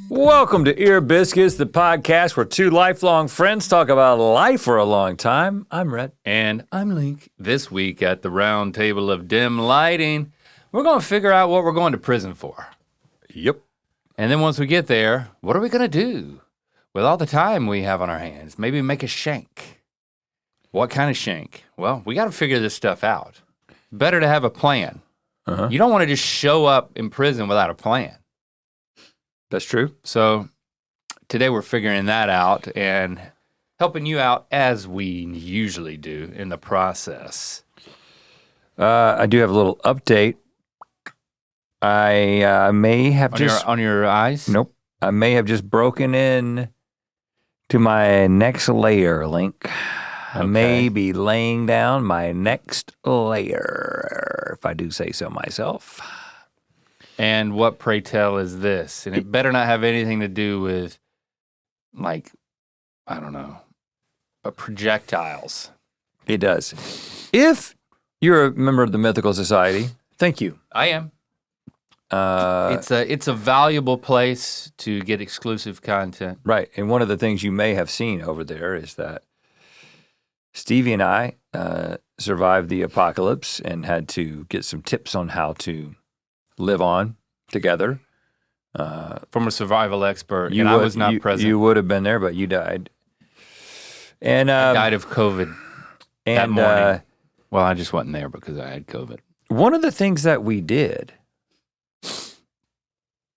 Welcome to Ear Biscuits, the podcast where two lifelong friends talk about life for a long time. I'm Rhett. And I'm Link. This week at the round table of dim lighting, we're going to figure out what we're going to prison for. Yep. And then once we get there, what are we going to do with all the time we have on our hands? Maybe make a shank. What kind of shank? Well, we got to figure this stuff out. Better to have a plan. You don't want to just show up in prison without a plan. That's true. So today we're figuring that out and helping you out as we usually do in the process. I do have a little update. I may have on your eyes? Nope. I may have just broken in to my next layer, Link. I may be laying down my next layer, if I do say so myself. And what, pray tell, is this? And it better not have anything to do with, like, I don't know, projectiles. It does. If you're a member of the Mythical Society, thank you. I am. It's a valuable place to get exclusive content. Right, and one of the things you may have seen over there is that Stevie and I survived the apocalypse and had to get some tips on how to live on together. From a survival expert, I was not present. You would have been there, but you died. And I died of COVID that morning. Well, I just wasn't there because I had COVID. One of the things that we did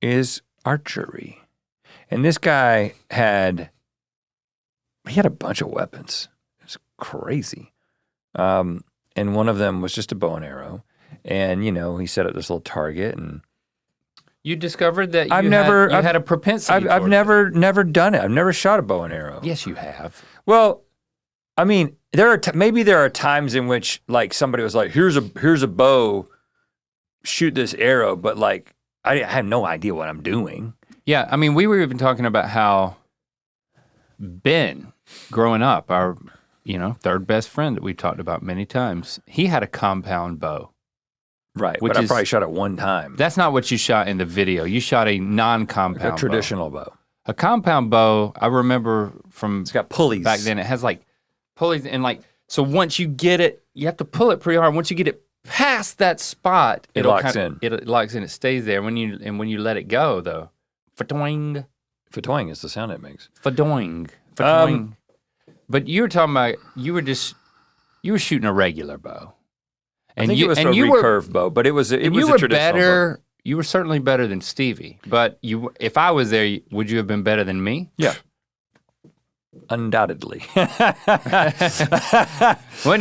is archery. And this guy had a bunch of weapons. It's crazy. And one of them was just a bow and arrow. And, he set up this little target, and you discovered that you had a propensity. I've never done it. I've never shot a bow and arrow. Yes, you have. Well, I mean, maybe there are times in which, like, somebody was like, "Here's a bow, shoot this arrow," but like, I have no idea what I'm doing. Yeah, I mean, we were even talking about how Ben, growing up, our third best friend that we've talked about many times, he had a compound bow. Right, but I probably shot it one time. That's not what you shot in the video. You shot a non-compound a traditional bow. A compound bow, I remember from it's got pulleys. Back then. It has like pulleys and like, so once you get it, you have to pull it pretty hard. Once you get it past that spot, it locks in. It locks in, it stays there. When you let it go though, fa-doing. Fa-doing is the sound it makes. Fa-doing. Fa-doing. But you were talking about, you were shooting a regular bow. I think it was a recurve bow, but it was a traditional bow. You were certainly better than Stevie, but if I was there, would you have been better than me? Yeah. Undoubtedly. Wouldn't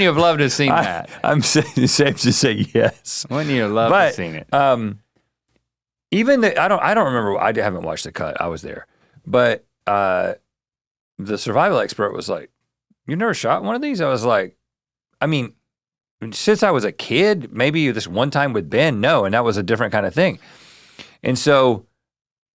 you have loved to have seen that? I'm safe to say yes. Wouldn't you have loved to have seen it? Even I don't remember. I haven't watched the cut. I was there, but the survival expert was like, "You never shot one of these?" I was like, I mean, since I was a kid, maybe this one time with Ben, no, and that was a different kind of thing. And so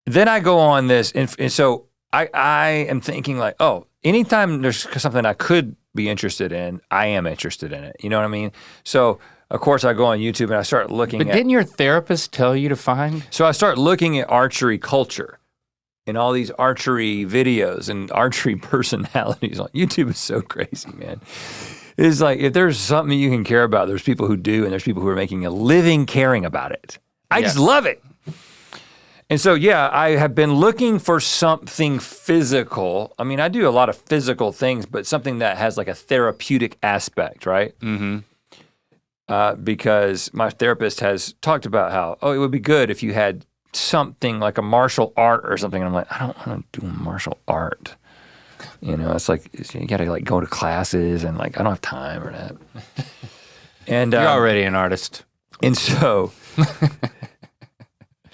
then I go on this, and so I am thinking like, oh, anytime there's something I could be interested in, I am interested in it. You know what I mean? So of course I go on YouTube and I start looking But didn't your therapist tell you to find? So I start looking at archery culture and all these archery videos and archery personalities on YouTube. Is so crazy, man. It's like, if there's something you can care about, there's people who do, and there's people who are making a living caring about it. I just love it. And so, yeah, I have been looking for something physical. I mean, I do a lot of physical things, but something that has like a therapeutic aspect, right? Mm-hmm. Because my therapist has talked about how, it would be good if you had something like a martial art or something. And I'm like, I don't want to do martial art. It's like, you gotta like go to classes and like, I don't have time for that. And you're already an artist. And so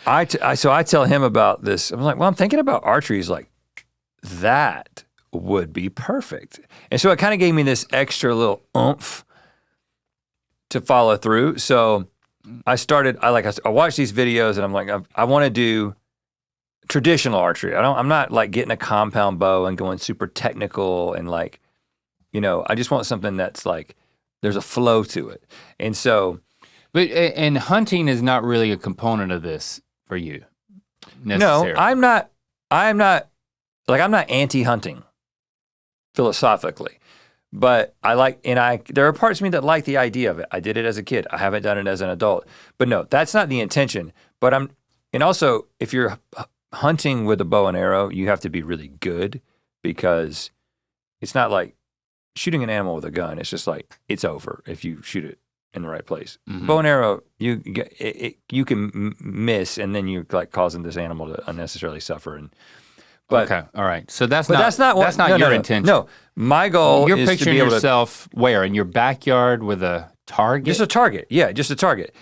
I tell him about this. I'm like, well, I'm thinking about archery. He's like, that would be perfect. And so it kind of gave me this extra little oomph to follow through. So I watched these videos and I'm like, I want to do traditional archery. I'm not like getting a compound bow and going super technical and like, I just want something that's like, there's a flow to it. And so But and hunting is not really a component of this for you. Necessarily. No, I'm not anti-hunting philosophically, but there are parts of me that like the idea of it. I did it as a kid. I haven't done it as an adult, but no, that's not the intention. But and also if you're hunting with a bow and arrow, you have to be really good because it's not like shooting an animal with a gun. It's just like, it's over if you shoot it in the right place. Mm-hmm. Bow and arrow, you can miss, and then you're like causing this animal to unnecessarily suffer. Okay, all right. So that's not your intention. No, my goal You're is to picturing be able yourself where? In your backyard with a target? Just a target, yeah, just a target.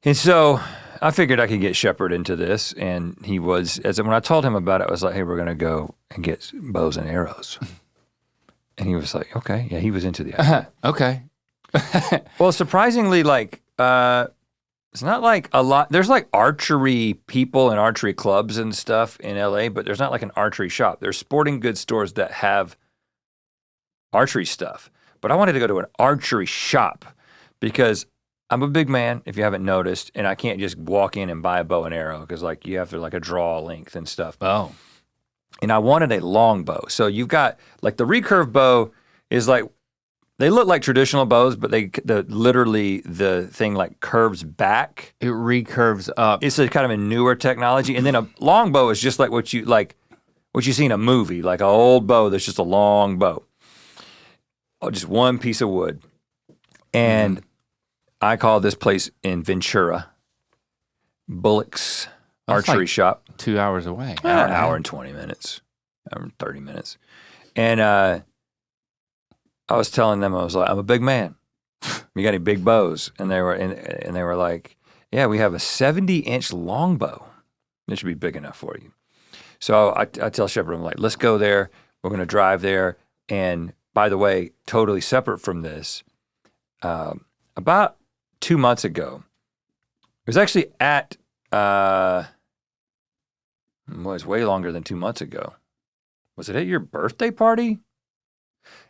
And so I figured I could get Shepard into this, and he was, when I told him about it, I was like, hey, we're gonna go and get bows and arrows. And he was like, okay, yeah, he was into the idea. Okay. Well, surprisingly, like, it's not like a lot, there's like archery people and archery clubs and stuff in LA, but there's not like an archery shop. There's sporting goods stores that have archery stuff. But I wanted to go to an archery shop because I'm a big man, if you haven't noticed, and I can't just walk in and buy a bow and arrow because like you have to like a draw length and stuff. Oh. And I wanted a long bow. So you've got like the recurve bow is like, they look like traditional bows, but literally the thing like curves back. It recurves up. It's a kind of a newer technology. And then a long bow is just like what you see in a movie, like an old bow that's just a long bow. Oh, just one piece of wood. And I call this place in Ventura, Bullock's Archery Shop. 2 hours away. An hour and 20 minutes, hour and 30 minutes. And I was telling them, I was like, I'm a big man. You got any big bows? And they were like, yeah, we have a 70-inch longbow. It should be big enough for you. So I tell Shepard, I'm like, let's go there. We're going to drive there. And by the way, totally separate from this, about 2 months ago, it was actually at, it was way longer than 2 months ago. Was it at your birthday party?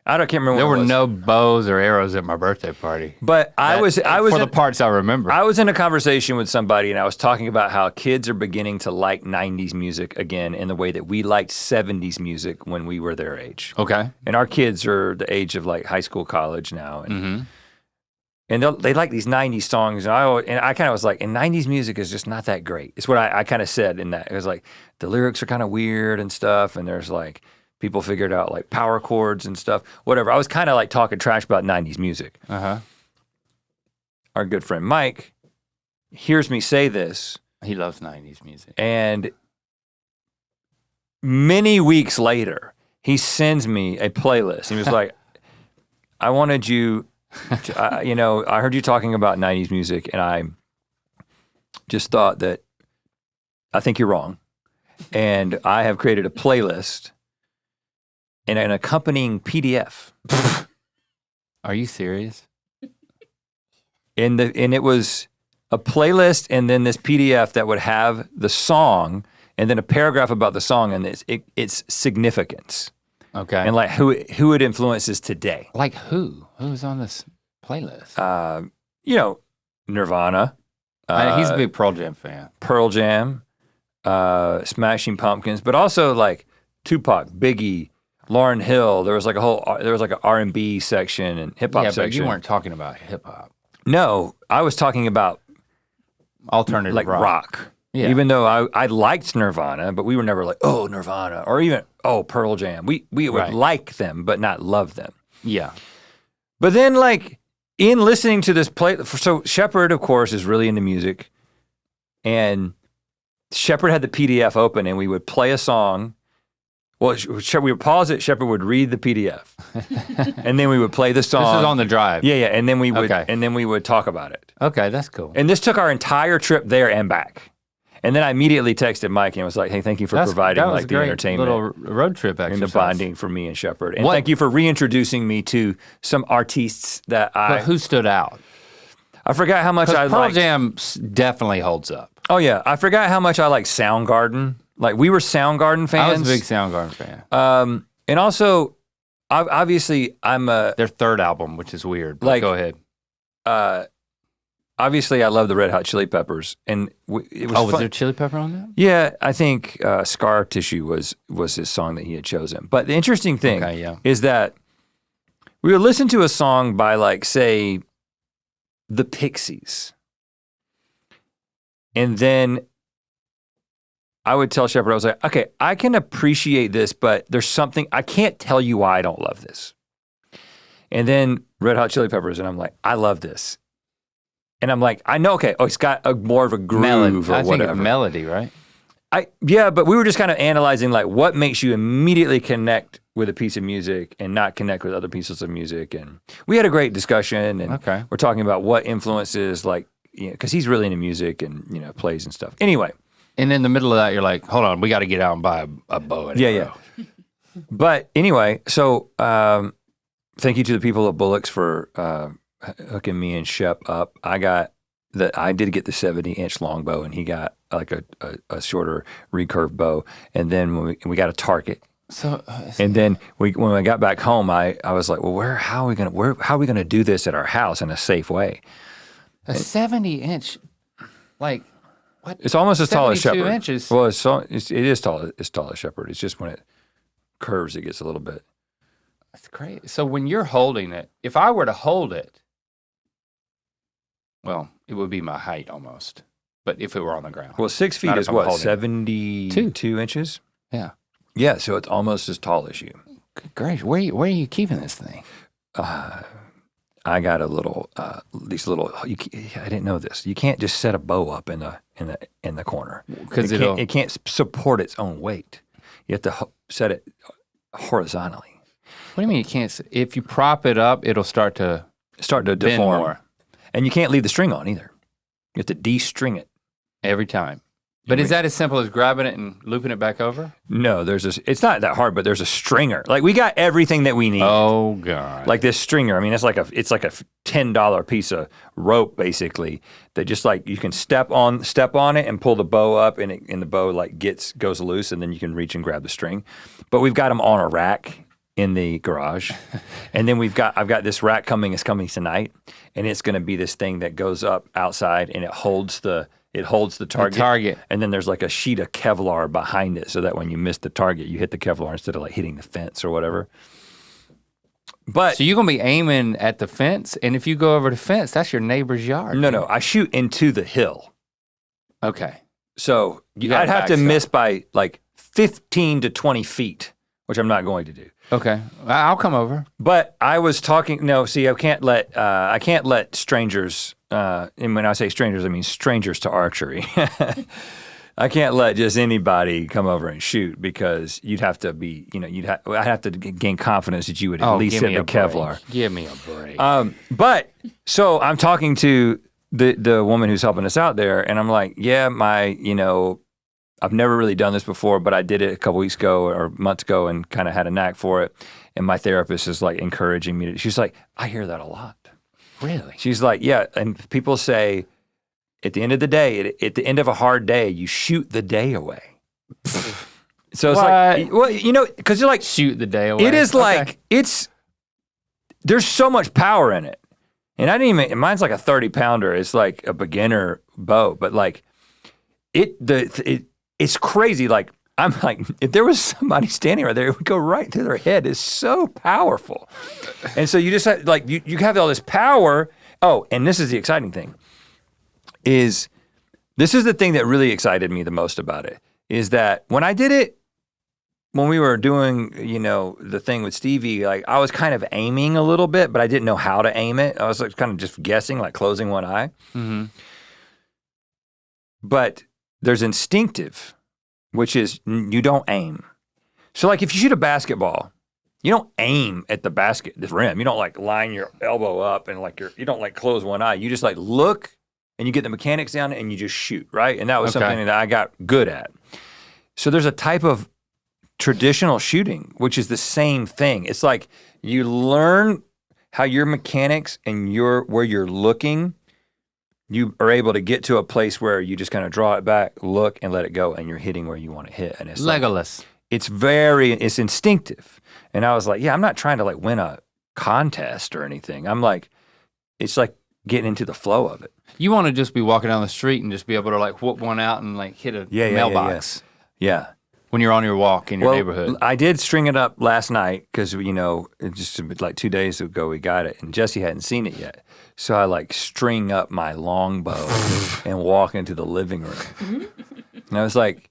I can't remember. There were no bows or arrows at my birthday party. But I was for the parts I remember. I was in a conversation with somebody, and I was talking about how kids are beginning to like 90s music again in the way that we liked 70s music when we were their age. Okay. And our kids are the age of like high school, college now, and they like these 90s songs, and I kind of was like, and 90s music is just not that great. It's what I kind of said in that. It was like the lyrics are kind of weird and stuff, and there's like people figured out like power chords and stuff, whatever. I was kind of like talking trash about 90s music. Uh-huh. Our good friend Mike hears me say this. He loves 90s music. And many weeks later, he sends me a playlist. He was like, I wanted you to, I heard you talking about 90s music, and I just thought that I think you're wrong. And I have created a playlist and an accompanying PDF. Are you serious? And it was a playlist and then this PDF that would have the song and then a paragraph about the song and its significance. Okay. And like who it influences today. Like who? Who's on this playlist? Nirvana. He's a big Pearl Jam fan. Pearl Jam, Smashing Pumpkins, but also like Tupac, Biggie, Lauryn Hill. There was like an R&B section and hip hop section. Yeah, but you weren't talking about hip hop. No, I was talking about alternative like rock. Yeah. Even though I liked Nirvana, but we were never like, oh, Nirvana, or even, oh, Pearl Jam. We would like them, but not love them. Yeah. But then like in listening to this so Shepard, of course, is really into music, and Shepard had the PDF open and we would play a song. Well, we would pause it, Shepard would read the PDF, and then we would play the song. This is on the drive. Yeah, and then we would talk about it. Okay, that's cool. And this took our entire trip there and back. And then I immediately texted Mike and was like, hey, thank you for providing like the entertainment. Little road trip exercise. And the bonding for me and Shepard. And thank you for reintroducing me to some artists that But who stood out? I forgot how much I liked. Pearl Jam definitely holds up. Oh yeah, I forgot how much I like Soundgarden. Like we were Soundgarden fans. I was a big Soundgarden fan. And also, obviously, I'm their third album, which is weird. But like, go ahead. obviously I love the Red Hot Chili Peppers, and it was Oh, was fun. there chili pepper on that? Yeah, I think Scar Tissue was his song that he had chosen. But the interesting thing is that we would listen to a song by like, say, the Pixies. And then I would tell Shepard, I was like, okay, I can appreciate this, but there's something, I can't tell you why I don't love this. And then Red Hot Chili Peppers, and I'm like, I love this. And I'm like, I know, okay, it's got more of a groove or whatever. I think melody, right? Yeah, but we were just kind of analyzing like what makes you immediately connect with a piece of music and not connect with other pieces of music. And we had a great discussion, and we're talking about what influences, like, because he's really into music and, plays and stuff. Anyway. And in the middle of that, you're like, hold on, we got to get out and buy a bow and arrow. Yeah. But anyway, so thank you to the people at Bullocks for hooking me and Shep up. I did get the 70-inch longbow, and he got like a shorter recurve bow. And then when we got a target. So, and then when I got back home, I was like, well, how are we gonna do this at our house in a safe way? A 70-inch, like what? It's almost as tall as Shepard. 72 inches. Well, it is tall. It's tall as Shepard. It's just when it curves, it gets a little bit. That's crazy. So when you're holding it, if I were to hold it, well, it would be my height almost. But if it were on the ground. Well, 6 feet is what, 72 inches? Yeah. Yeah, so it's almost as tall as you. Good gracious, where are you keeping this thing? I got a little, these little. I didn't know this. You can't just set a bow up in the corner because it can't support its own weight. You have to set it horizontally. What do you mean you can't? If you prop it up, it'll start to deform. More. And you can't leave the string on either. You have to de-string it every time. But is that as simple as grabbing it and looping it back over? No, it's not that hard, but there's a stringer. Like we got everything that we need. Oh God. Like this stringer. I mean, it's like a $10 piece of rope basically that just like you can step on it and pull the bow up and the bow like goes loose and then you can reach and grab the string. But we've got them on a rack in the garage. And then I've got this rack coming tonight, and it's gonna be this thing that goes up outside and it holds the target. And then there's like a sheet of Kevlar behind it so that when you miss the target, you hit the Kevlar instead of like hitting the fence or whatever. But so you're gonna be aiming at the fence, and if you go over the fence, that's your neighbor's yard. No, I shoot into the hill. Okay. So I'd have to miss by like 15 to 20 feet, which I'm not going to do. Okay, I'll come over. But I was talking. No, see, I can't let strangers. And when I say strangers, I mean strangers to archery. I can't let just anybody come over and shoot because you'd have to be. I'd have to gain confidence that you would at least hit the Kevlar. Give me a break. But so I'm talking to the woman who's helping us out there, and I'm like, yeah, I've never really done this before, but I did it a couple weeks ago or months ago and kind of had a knack for it. And my therapist is like encouraging me. She's like, I hear that a lot. Really? She's like, yeah. And people say at the end of the day, at the end of a hard day, you shoot the day away. So it's like, well, because you're like. Shoot the day away. It is like, there's so much power in it. And mine's like a 30-pounder. It's like a beginner bow, but like it's crazy. Like, I'm like, if there was somebody standing right there, it would go right through their head. It's so powerful. And so you just have, like, you have all this power. Oh, and this is the exciting thing, this is the thing that really excited me the most about it, is that when I did it, when we were doing, the thing with Stevie, like, I was kind of aiming a little bit, but I didn't know how to aim it. I was like kind of just guessing, like closing one eye. Mm-hmm. But there's instinctive, which is you don't aim. So like if you shoot a basketball, you don't aim at the rim. You don't like line your elbow up and like you don't like close one eye. You just like look and you get the mechanics down and you just shoot, right? And that was something that I got good at. So there's a type of traditional shooting, which is the same thing. It's like you learn how your mechanics and where you're looking, you are able to get to a place where you just kind of draw it back, look, and let it go, and you're hitting where you want to hit. And it's Legolas. Like, it's instinctive. And I was like, yeah, I'm not trying to like win a contest or anything. I'm like, it's like getting into the flow of it. You want to just be walking down the street and just be able to like whoop one out and like hit a mailbox. Yeah. When you're on your walk in your neighborhood. I did string it up last night because, it just like 2 days ago we got it and Jesse hadn't seen it yet. So I like string up my longbow and walk into the living room. And I was like,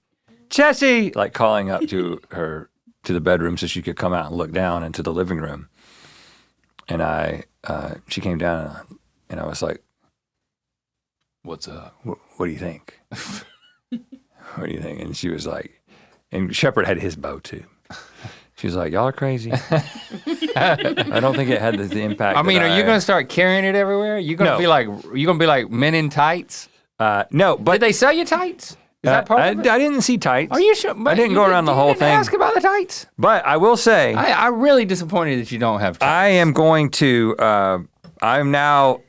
Jesse, like calling up to her to the bedroom so she could come out and look down into the living room. And she came down and I was like, what's up? What do you think? What do you think? And she was like, and Shepard had his bow too. She was like, y'all are crazy. I don't think it had the impact. I mean, are you going to start carrying it everywhere? You going to be like men in tights? No, but did they sell you tights? Is that part of it? I didn't see tights. Are you sure? I didn't go around the whole thing. Ask about the tights. But I will say, I'm really disappointed that you don't have tights. I am going to. I'm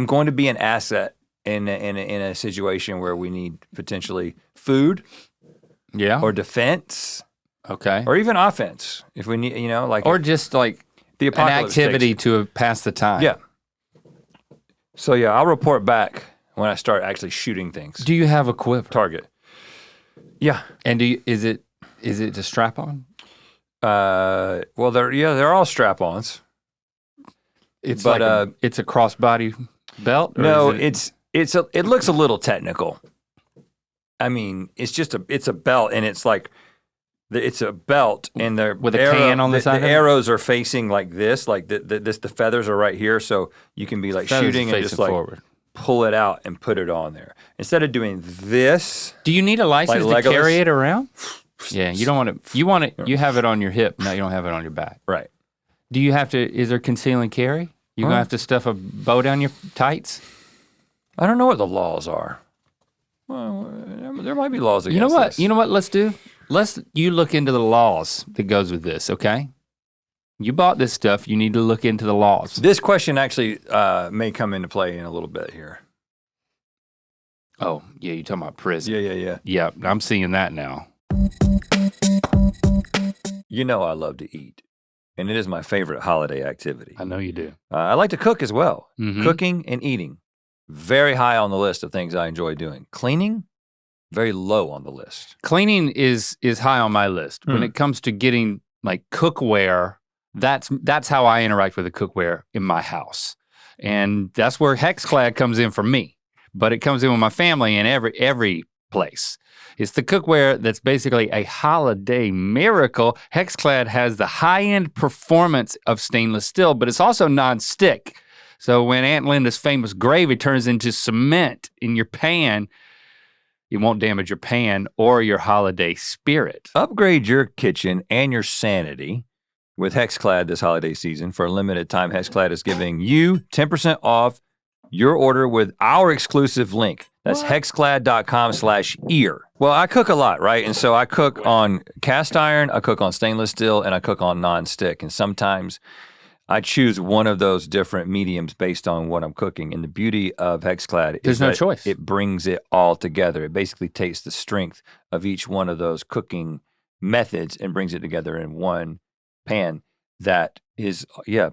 going to be an asset in a situation where we need potentially food, or defense, or even offense if we need, or just like the an activity to pass the time. Yeah. So yeah, I'll report back when I start actually shooting things. Do you have a quiver? Target. Yeah. And is it a strap on? Well, they're all strap-ons. It's it's a crossbody belt. Or no, it looks a little technical. I mean, it's a belt, and it's like it's a belt, and with a can on the side. The arrows are facing like this, like the feathers are right here, so you can be like shooting and just like forward. Pull it out and put it on there instead of doing this. Do you need a license to carry it around? Yeah, you don't want it. You want it. You have it on your hip. No, you don't have it on your back. Right. Do you have to? Is there conceal and carry? You gonna have to stuff a bow down your tights? I don't know what the laws are. Well, there might be laws against this. You know what? Let's do. You look into the laws that goes with this. Okay. You bought this stuff. You need to look into the laws. This question actually may come into play in a little bit here. Oh yeah, you're talking about prison. Yeah. Yeah, I'm seeing that now. I love to eat. And it is my favorite holiday activity. I know you do. I like to cook as well. Mm-hmm. Cooking and eating, very high on the list of things I enjoy doing. Cleaning, very low on the list. Cleaning is high on my list. When it comes to getting like cookware, that's how I interact with the cookware in my house. And that's where Hexclad comes in for me. But it comes in with my family in every place. It's the cookware that's basically a holiday miracle. Hexclad has the high-end performance of stainless steel, but it's also non-stick. So when Aunt Linda's famous gravy turns into cement in your pan, it won't damage your pan or your holiday spirit. Upgrade your kitchen and your sanity with Hexclad this holiday season. For a limited time, Hexclad is giving you 10% off your order with our exclusive link. That's hexclad.com/ear. Well, I cook a lot, right? And so I cook on cast iron, I cook on stainless steel, and I cook on non-stick. And sometimes I choose one of those different mediums based on what I'm cooking. And the beauty of Hexclad is no choice. It brings it all together. It basically takes the strength of each one of those cooking methods and brings it together in one pan that is,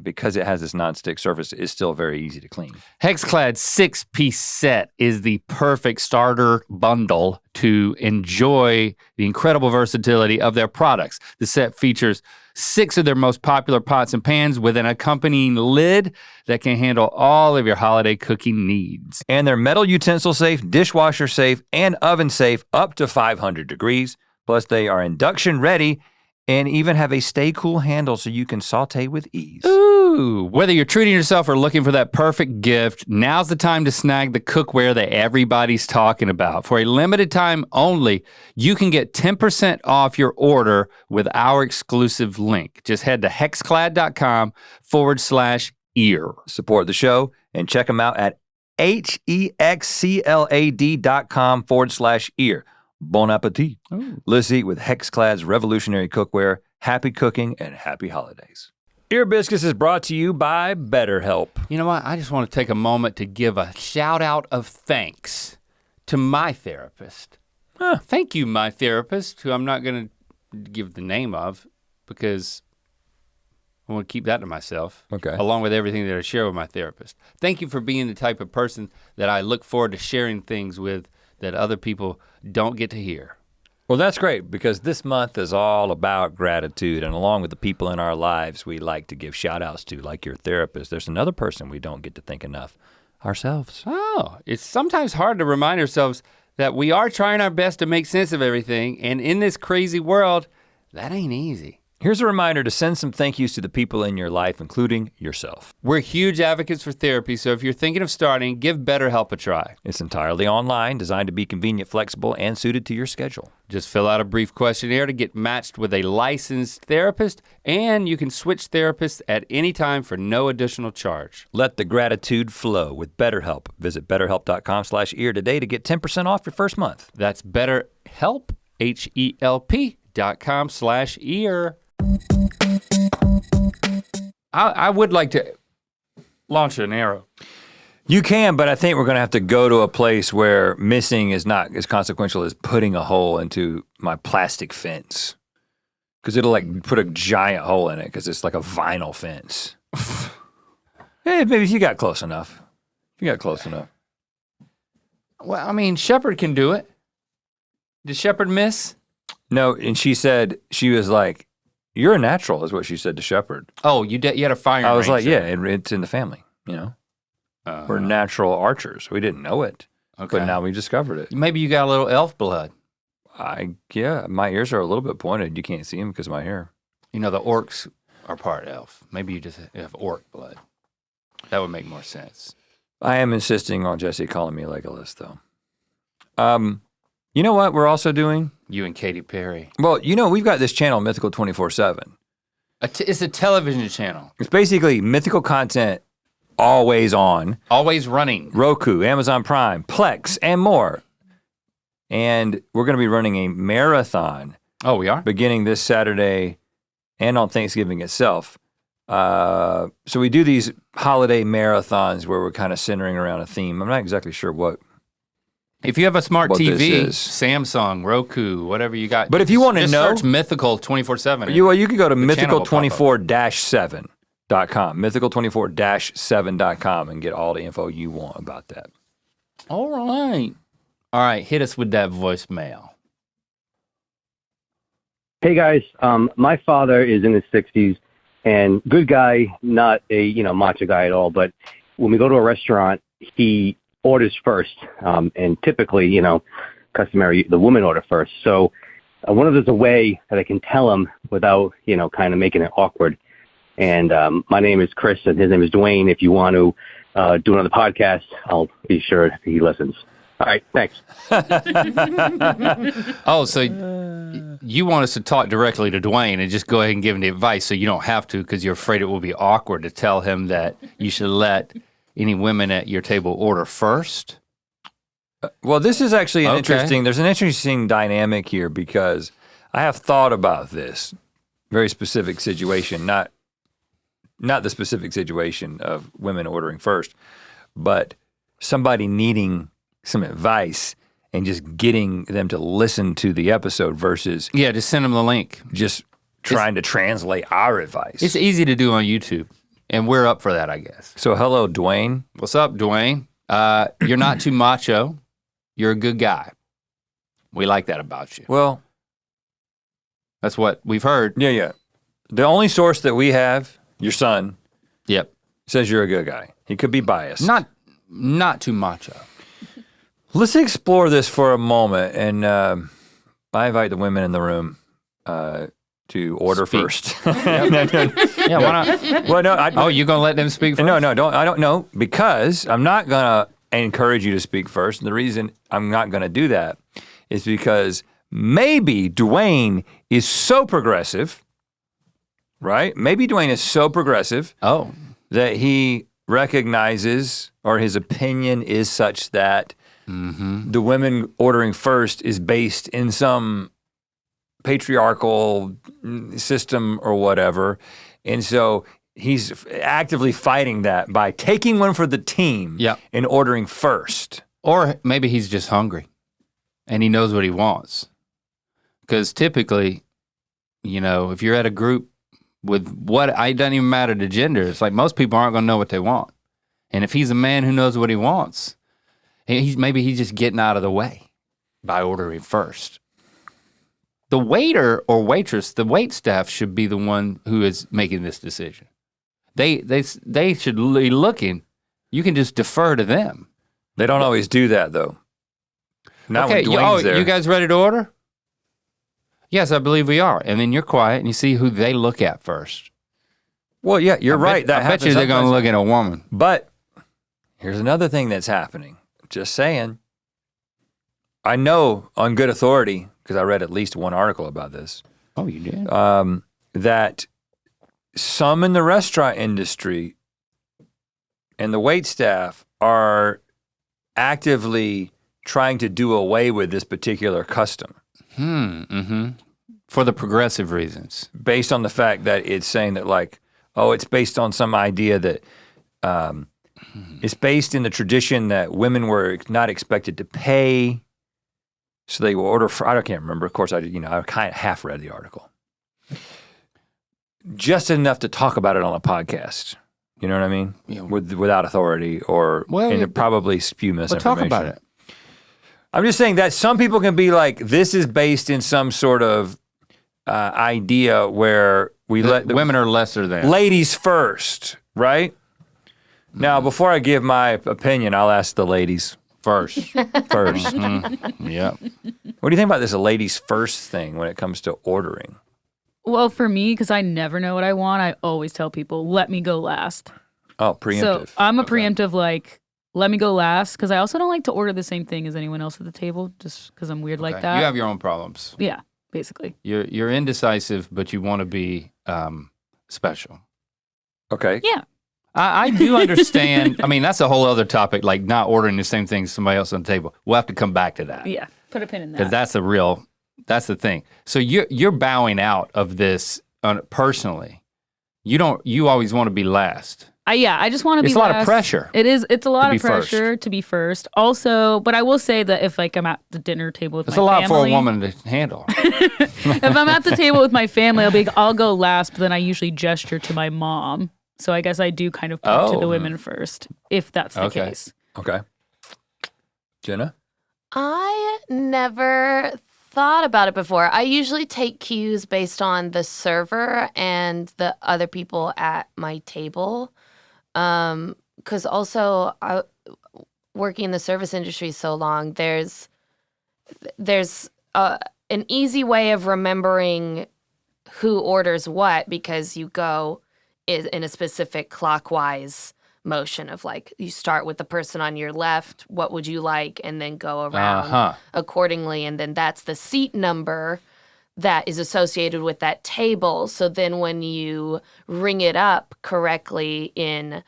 because it has this non-stick surface, is still very easy to clean. Hexclad's 6-piece set is the perfect starter bundle to enjoy the incredible versatility of their products. The set features 6 of their most popular pots and pans with an accompanying lid that can handle all of your holiday cooking needs. And they're metal utensil safe, dishwasher safe, and oven safe up to 500 degrees. Plus they are induction ready and even have a stay cool handle so you can saute with ease. Ooh, whether you're treating yourself or looking for that perfect gift, now's the time to snag the cookware that everybody's talking about. For a limited time only, you can get 10% off your order with our exclusive link. Just head to hexclad.com/ear. Support the show and check them out at hexclad.com/ear. Bon appetit. Ooh. Let's eat with Hexclad's revolutionary cookware. Happy cooking and happy holidays. Ear Biscuits is brought to you by BetterHelp. You know what? I just want to take a moment to give a shout out of thanks to my therapist. Thank you, my therapist, who I'm not going to give the name of because I want to keep that to myself. Okay. Along with everything that I share with my therapist. Thank you for being the type of person that I look forward to sharing things with that other people don't get to hear. Well, that's great because this month is all about gratitude, and along with the people in our lives we like to give shout outs to, like your therapist, there's another person we don't get to think enough, ourselves. Oh, it's sometimes hard to remind ourselves that we are trying our best to make sense of everything, and in this crazy world, that ain't easy. Here's a reminder to send some thank yous to the people in your life, including yourself. We're huge advocates for therapy, so if you're thinking of starting, give BetterHelp a try. It's entirely online, designed to be convenient, flexible, and suited to your schedule. Just fill out a brief questionnaire to get matched with a licensed therapist, and you can switch therapists at any time for no additional charge. Let the gratitude flow with BetterHelp. Visit betterhelp.com/ear today to get 10% off your first month. That's BetterHelp, HELP.com/ear. I would like to launch an arrow. You can, but I think we're gonna have to go to a place where missing is not as consequential as putting a hole into my plastic fence. Cause it'll like put a giant hole in it cause it's like a vinyl fence. Hey, maybe you got close enough. You got close enough. Well, I mean, Shepard can do it. Did Shepard miss? No, and she said, she was like, you're a natural is what she said to Shepard. Oh, you had a firing I was like, range yeah, there. it's in the family, you know? We're natural archers. We didn't know it, Okay. but now we discovered it. Maybe you got a little elf blood. Yeah, my ears are a little bit pointed. You can't see them because of my hair. You know, the orcs are part elf. Maybe you just have orc blood. That would make more sense. I am insisting on Jesse calling me Legolas, though. You know what we're also doing? You and Katy Perry. Well, you know, we've got this channel, Mythical 24/7. It's a television channel. It's basically mythical content always on. Always running. Roku, Amazon Prime, Plex, and more. And we're gonna be running a marathon Oh, we are? beginning this Saturday and on Thanksgiving itself. So we do these holiday marathons where we're kind of centering around a theme. I'm not exactly sure what. If you have a smart What this TV, is. Samsung, Roku, whatever you got. But if you want to just know, search Mythical 24/7. you can go to the channel will pop up. mythical24-7.com, mythical24-7.com and get all the info you want about that. All right, hit us with that voicemail. Hey guys, my father is in his 60s and good guy, not a macho guy at all. But when we go to a restaurant, he orders first, and typically, customary, the woman order first. So I wonder if there's a way that I can tell him without, kind of making it awkward. And my name is Chris, and his name is Dwayne. If you want to do another podcast, I'll be sure he listens. All right, thanks. Oh, so you want us to talk directly to Dwayne and just go ahead and give him the advice so you don't have to because you're afraid it will be awkward to tell him that you should let any women at your table order first? Well, this is actually Okay. there's an interesting dynamic here because I have thought about this very specific situation, not the specific situation of women ordering first, but somebody needing some advice and just getting them to listen to the episode versus Yeah, just send him the link. just trying to translate our advice. It's easy to do on YouTube, and we're up for that, I guess. So hello, Dwayne. What's up, Dwayne? You're not too macho. You're a good guy. We like that about you. Well, That's what we've heard. yeah. The only source that we have, your son, Yep. says you're a good guy. He could be biased. Not too macho. Let's explore this for a moment, and I invite the women in the room to order Speak. first. Yeah, why not? Well, no, Oh, you gonna let them speak first? no, I don't know, because I'm not gonna encourage you to speak first. And the reason I'm not gonna do that is because maybe Dwayne is so progressive, right? Maybe Dwayne is so progressive Oh, that he recognizes, or his opinion is such that the women ordering first is based in some patriarchal system or whatever. And so he's actively fighting that by taking one for the team Yeah. and ordering first. or maybe he's just hungry, and he knows what he wants. Because typically, if you're at a group with what it doesn't even matter to gender. It's like most people aren't going to know what they want. And if he's a man who knows what he wants, maybe he's just getting out of the way by ordering first. The waiter or waitress, the wait staff should be the one who is making this decision. They should be looking. You can just defer to them. They don't always do that though. Not Okay, when Dwayne's there. You guys ready to order? Yes, I believe we are. And then you're quiet and you see who they look at first. Well, yeah, you're right. I bet you they're going to look at a woman. But here's another thing that's happening. Just saying. I know on good authority, because I read at least one article about this. Oh, you did? That some in the restaurant industry and the wait staff are actively trying to do away with this particular custom. For the progressive reasons. Based on the fact that it's saying that like, oh, it's based on some idea that it's based in the tradition that women were not expected to pay. So they will order for, I can't remember. Of course, I kind of half read the article. Just enough to talk about it on a podcast. You know what I mean? Yeah. Without authority and probably spew misinformation. We'll talk about it. I'm just saying that some people can be like, this is based in some sort of idea where we let the women are lesser than. Ladies first, right? Now, before I give my opinion, I'll ask the ladies. First. Yeah. What do you think about this ladies first thing when it comes to ordering? Well, for me, because I never know what I want, I always tell people, let me go last. Oh, preemptive. So I'm a preemptive, like, let me go last, because I also don't like to order the same thing as anyone else at the table, just because I'm weird like that. You have your own problems. Yeah, basically. You're indecisive, but you want to be special. Okay. Yeah. I do understand. I mean, that's a whole other topic, like not ordering the same thing as somebody else on the table. We'll have to come back to that. Yeah, put a pin in that. Because that's the thing. So you're bowing out of this personally. You always want to be last. I just want to be last. It's a lot of pressure. It's a lot of pressure to be first. Also, but I will say that if like I'm at the dinner table with my family. It's a lot for a woman to handle. If I'm at the table with my family, I'll go last, but then I usually gesture to my mom. So I guess I do kind of point to the women first, if that's the case. Okay. Jenna? I never thought about it before. I usually take cues based on the server and the other people at my table. Because also, working in the service industry so long, there's an easy way of remembering who orders what, because you go in a specific clockwise motion of like, you start with the person on your left, what would you like, and then go around accordingly. And then that's the seat number that is associated with that table. So then when you ring it up correctly in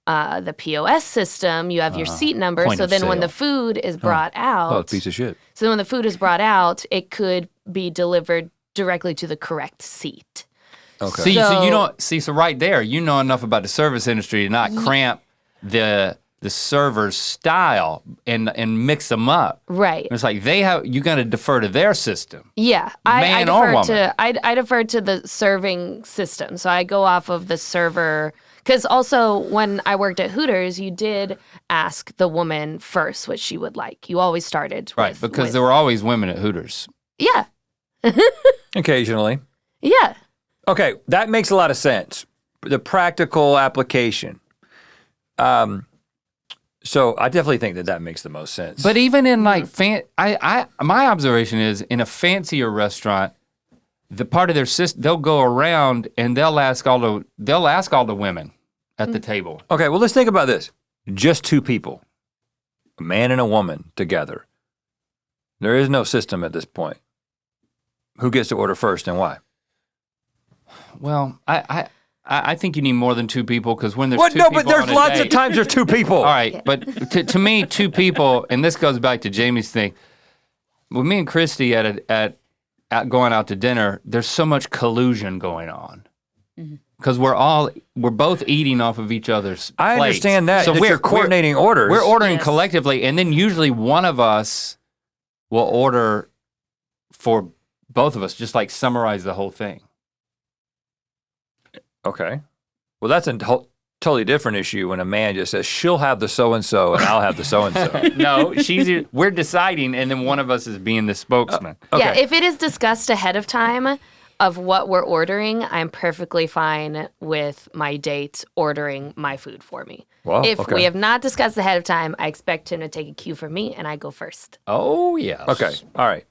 the POS system, you have your seat number. So then when the food is brought out. Oh, piece of shit. So then when the food is brought out, it could be delivered directly to the correct seat. Okay. So you don't see. So right there, you know enough about the service industry to not cramp the server's style and mix them up. Right. It's like you got to defer to their system. Yeah, I defer to the serving system. So I go off of the server. Because also when I worked at Hooters, you did ask the woman first what she would like. You always started because there were always women at Hooters. Yeah. Occasionally. Yeah. Okay, that makes a lot of sense. The practical application. So I definitely think that makes the most sense. But even in like my observation is in a fancier restaurant, the part of their system, they'll go around and they'll ask all the women at the table. Okay, well let's think about this. Just two people, a man and a woman together. There is no system at this point. Who gets to order first and why? Well, I think you need more than two people because when there's two people but there's on a lots date, of times there's two people. All right, but to me, two people, and this goes back to Jamie's thing. With me and Christy at going out to dinner, there's so much collusion going on because we're both eating off of each other's plates. I understand that. So we're coordinating orders. We're ordering collectively, and then usually one of us will order for both of us, just like summarize the whole thing. Okay. Well, that's a totally different issue when a man just says, she'll have the so-and-so and I'll have the so-and-so. No, we're deciding, and then one of us is being the spokesman. Okay. Yeah, if it is discussed ahead of time of what we're ordering, I'm perfectly fine with my date ordering my food for me. Well, if okay. we have not discussed ahead of time, I expect him to take a cue from me, and I go first. Oh, yes. Okay. All right.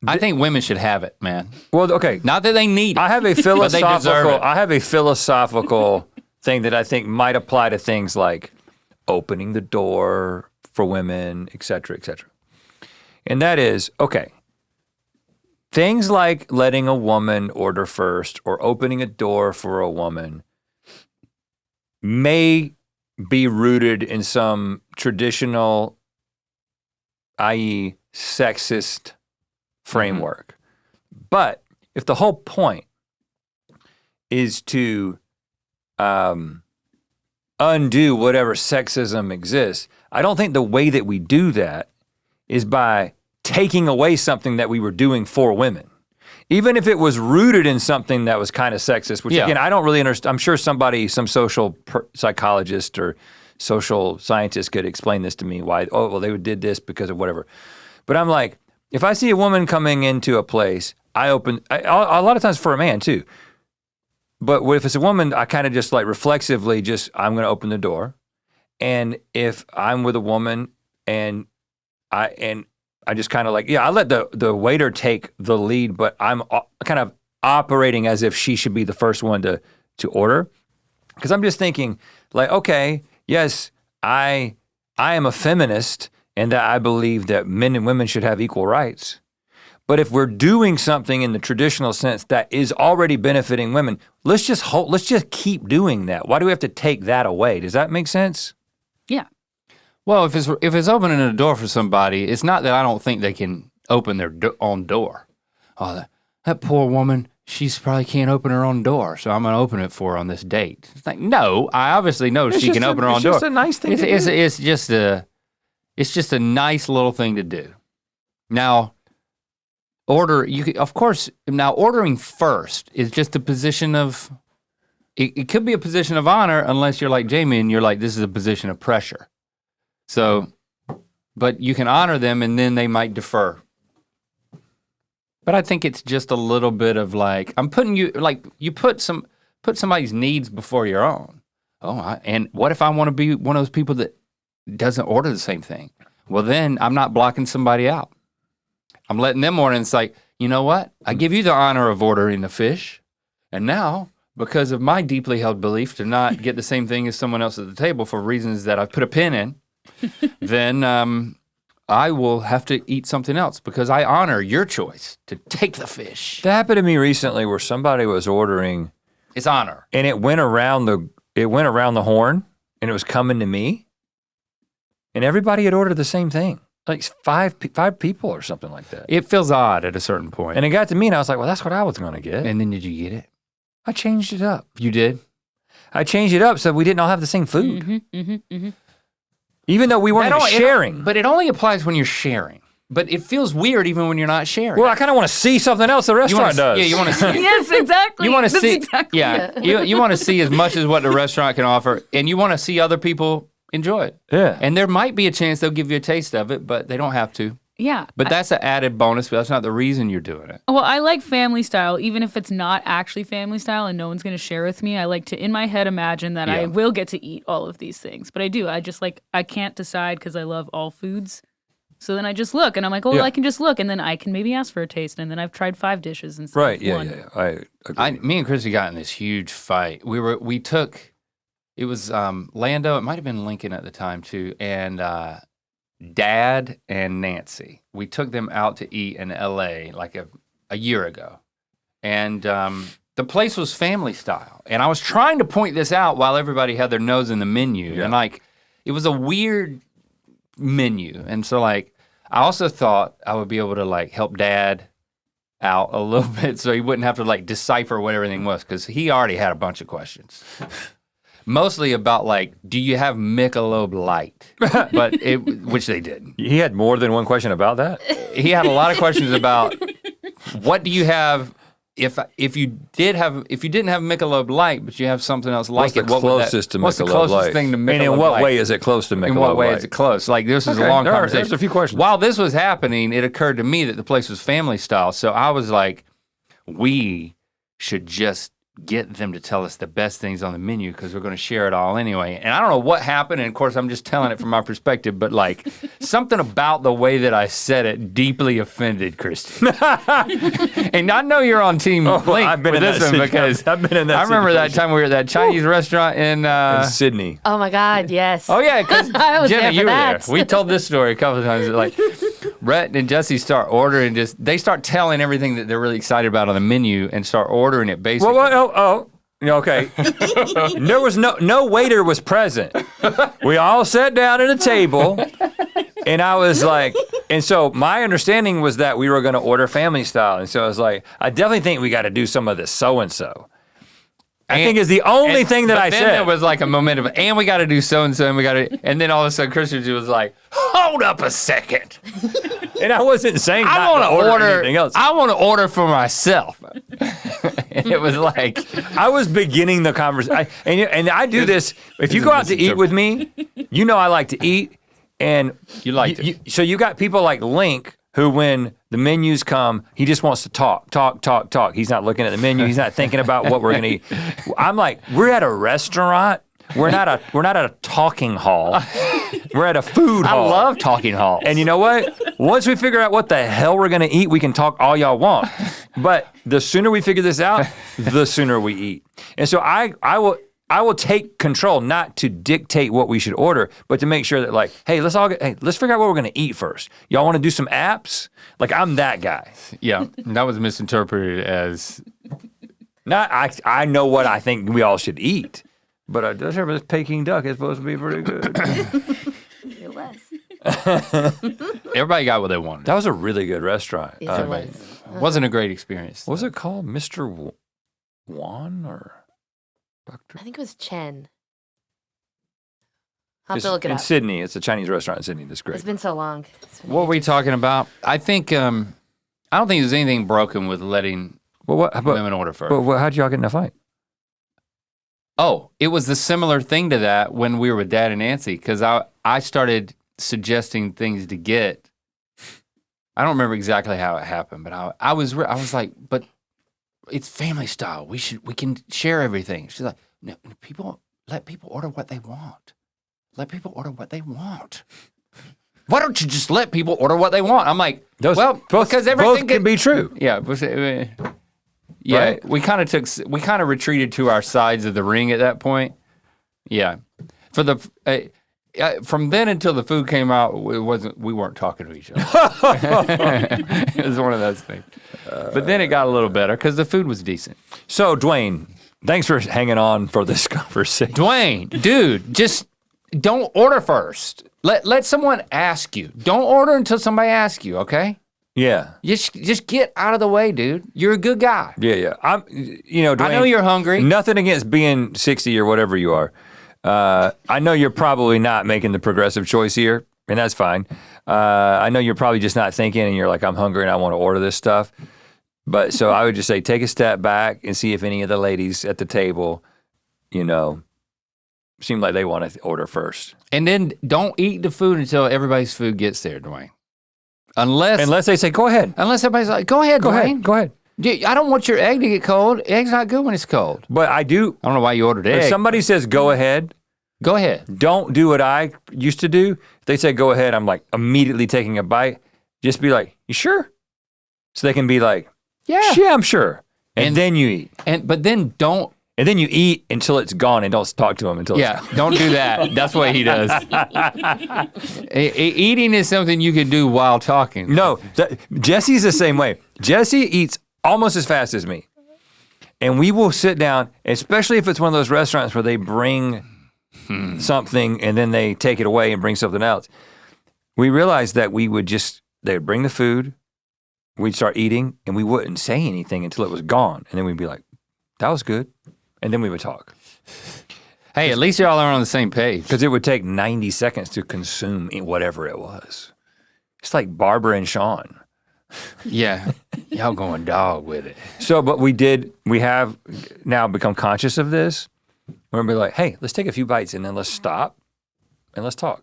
I think women should have it, man. Well, okay. Not that they need it. I have a But they deserve it. philosophical thing that I think might apply to things like opening the door for women, et cetera, et cetera. And that is, okay, things like letting a woman order first or opening a door for a woman may be rooted in some traditional, i.e., sexist framework. But if the whole point is to undo whatever sexism exists, I don't think the way that we do that is by taking away something that we were doing for women. Even if it was rooted in something that was kind of sexist, which again, I don't really understand. I'm sure some social psychologist or social scientist could explain this to me, why, they did this because of whatever. But I'm like, if I see a woman coming into a place, a lot of times for a man too, but if it's a woman, I kind of just like reflexively I'm going to open the door. And if I'm with a woman and I just kind of like, I let the waiter take the lead, but I'm kind of operating as if she should be the first one to order. Because I'm just thinking like, okay, yes, I am a feminist and that I believe that men and women should have equal rights. But if we're doing something in the traditional sense that is already benefiting women, let's just keep doing that. Why do we have to take that away? Does that make sense? Yeah. Well, if it's opening a door for somebody, it's not that I don't think they can open their own door. Oh, that poor woman, she probably can't open her own door, so I'm going to open it for her on this date. It's like, no, I obviously know she can open her own door. It's just a nice thing to do. It's just a nice little thing to do. Now, ordering first is just a position of, it could be a position of honor unless you're like Jamie and you're like, this is a position of pressure. So, but you can honor them and then they might defer. But I think it's just a little bit of like, I'm putting you, like you put somebody's needs before your own. And what if I want to be one of those people that doesn't order the same thing? Well, then I'm not blocking somebody out. I'm letting them order, and it's like, you know what? I give you the honor of ordering the fish, and now, because of my deeply held belief to not get the same thing as someone else at the table for reasons that I put a pin in, then I will have to eat something else because I honor your choice to take the fish. That happened to me recently where somebody was ordering. It's honor. And it went around the horn, and it was coming to me, and everybody had ordered the same thing. Like five people or something like that. It feels odd at a certain point. And it got to me and I was like, well, that's what I was going to get. And then did you get it? I changed it up. You did? I changed it up so we didn't all have the same food. Even though we weren't even sharing. But it only applies when you're sharing. But it feels weird even when you're not sharing. Well, I kind of want to see something else the restaurant does. Yeah, you want to see. Yes, exactly. You want to That's see. exactly You want to see as much as what the restaurant can offer, and you want to see other people enjoy it. Yeah. And there might be a chance they'll give you a taste of it, but they don't have to. Yeah. But that's an added bonus, but that's not the reason you're doing it. Well, I like family style, even if it's not actually family style and no one's going to share with me. I like to, in my head, imagine that I will get to eat all of these things. But I do. I just I can't decide because I love all foods. So then I just look and I'm like, I can just look. And then I can maybe ask for a taste. And then I've tried 5 dishes instead of one. Yeah. I agree. Me and Christy got in this huge fight. It was Lando, it might have been Lincoln at the time too, and Dad and Nancy. We took them out to eat in LA like a year ago. And the place was family style. And I was trying to point this out while everybody had their nose in the menu. Yeah. And it was a weird menu. And so I also thought I would be able to help Dad out a little bit so he wouldn't have to decipher what everything was, because he already had a bunch of questions. Mostly about do you have Michelob Light? But which they didn't. He had more than one question about that? He had a lot of questions about what do you have if you didn't have Michelob Light, but you have something else like What's the closest to Michelob Light? What's the closest thing to Michelob Light? And in what way is it close to Michelob Light? In what way is it close? Like, this is a long conversation. There's a few questions. While this was happening, it occurred to me that the place was family style. So I was like, we should just get them to tell us the best things on the menu because we're going to share it all anyway. And I don't know what happened, and of course I'm just telling it from my perspective, but like something about the way that I said it deeply offended Christy. And I know you're on Team Link with this one because I've been in that I remember that time we were at that Chinese restaurant in Sydney. Oh my God, yes. Oh yeah, because I was Jenna, there for you were that. there. We told this story a couple of times. Like Rhett and Jesse start ordering, they start telling everything that they're really excited about on the menu and start ordering it basically. Okay. There was no waiter was present. We all sat down at a table, and I was like, and so my understanding was that we were going to order family style, and so I was like, I definitely think we got to do some of this so and so. I think is the only thing that I said. Then there was like a moment of, and we got to do so and so, and we got to, and then all of a sudden Christy was like, hold up a second. And I wasn't saying I not want to to order anything else. I want to order for myself. And it was like, I was beginning the conversation, and I do this. If you go out to eat with me, you know I like to eat, and You liked it. So you got people like Link, who when the menus come, he just wants to talk. He's not looking at the menu. He's not thinking about what we're gonna eat. I'm like, we're at a restaurant. We're not at a talking hall. We're at a food hall. I love talking halls. And you know what? Once we figure out what the hell we're gonna eat, we can talk all y'all want. But the sooner we figure this out, the sooner we eat. And so I will take control, not to dictate what we should order, but to make sure that like, let's figure out what we're gonna eat first. Y'all wanna do some apps? Like, I'm that guy. Yeah, that was misinterpreted as. I know what I think we all should eat. But this Peking duck is supposed to be pretty good. It was. Everybody got what they wanted. That was a really good restaurant. Yes, it was. It wasn't a great experience. What was it called? Mr. Wan or Dr. I think it was Chen. I'll have to look it in up. Sydney. It's a Chinese restaurant in Sydney. That's great. It's been so long. What were we talking about? I think, I don't think there's anything broken with letting women order first. But how'd y'all get in a fight? Oh, it was the similar thing to that when we were with Dad and Nancy, because I started suggesting things to get. I don't remember exactly how it happened, but I was like, but it's family style. We can share everything. She's like, no, let people order what they want. Let people order what they want. Why don't you just let people order what they want? I'm like, because everything can be true. Yeah. Yeah, right? we kind of retreated to our sides of the ring at that point. Yeah, from then until the food came out, we weren't talking to each other. It was one of those things. But then it got a little better because the food was decent. So Dwayne, thanks for hanging on for this conversation. Dwayne, dude, just don't order first. Let someone ask you. Don't order until somebody asks you. Okay. Yeah. Just get out of the way, dude. You're a good guy. Yeah. Dwayne, I know you're hungry. Nothing against being 60 or whatever you are. I know you're probably not making the progressive choice here, and that's fine. I know you're probably just not thinking, and you're like, I'm hungry and I want to order this stuff. But so I would just say, take a step back and see if any of the ladies at the table, seem like they want to order first. And then don't eat the food until everybody's food gets there, Dwayne. Unless they say, go ahead. Unless everybody's like, go ahead, Dwayne. Go ahead. I don't want your egg to get cold. Egg's not good when it's cold. But I do. I don't know why you ordered egg. If somebody says, go ahead. Go ahead. Don't do what I used to do. If they say, go ahead, I'm like immediately taking a bite. Just be like, you sure? So they can be like, yeah, I'm sure. And then you eat. But then don't. And then you eat until it's gone and don't talk to him until it's gone. Don't do that. That's what he does. Eating is something you can do while talking. No, Jesse's the same way. Jesse eats almost as fast as me. And we will sit down, especially if it's one of those restaurants where they bring something and then they take it away and bring something else. We realized that they would bring the food, we'd start eating, and we wouldn't say anything until it was gone. And then we'd be like, that was good. And then we would talk. Hey, at least y'all are on the same page. Because it would take 90 seconds to consume whatever it was. It's like Barbara and Sean. Yeah. Y'all going dog with it. So, but we have now become conscious of this. We're gonna be like, hey, let's take a few bites and then let's stop and let's talk.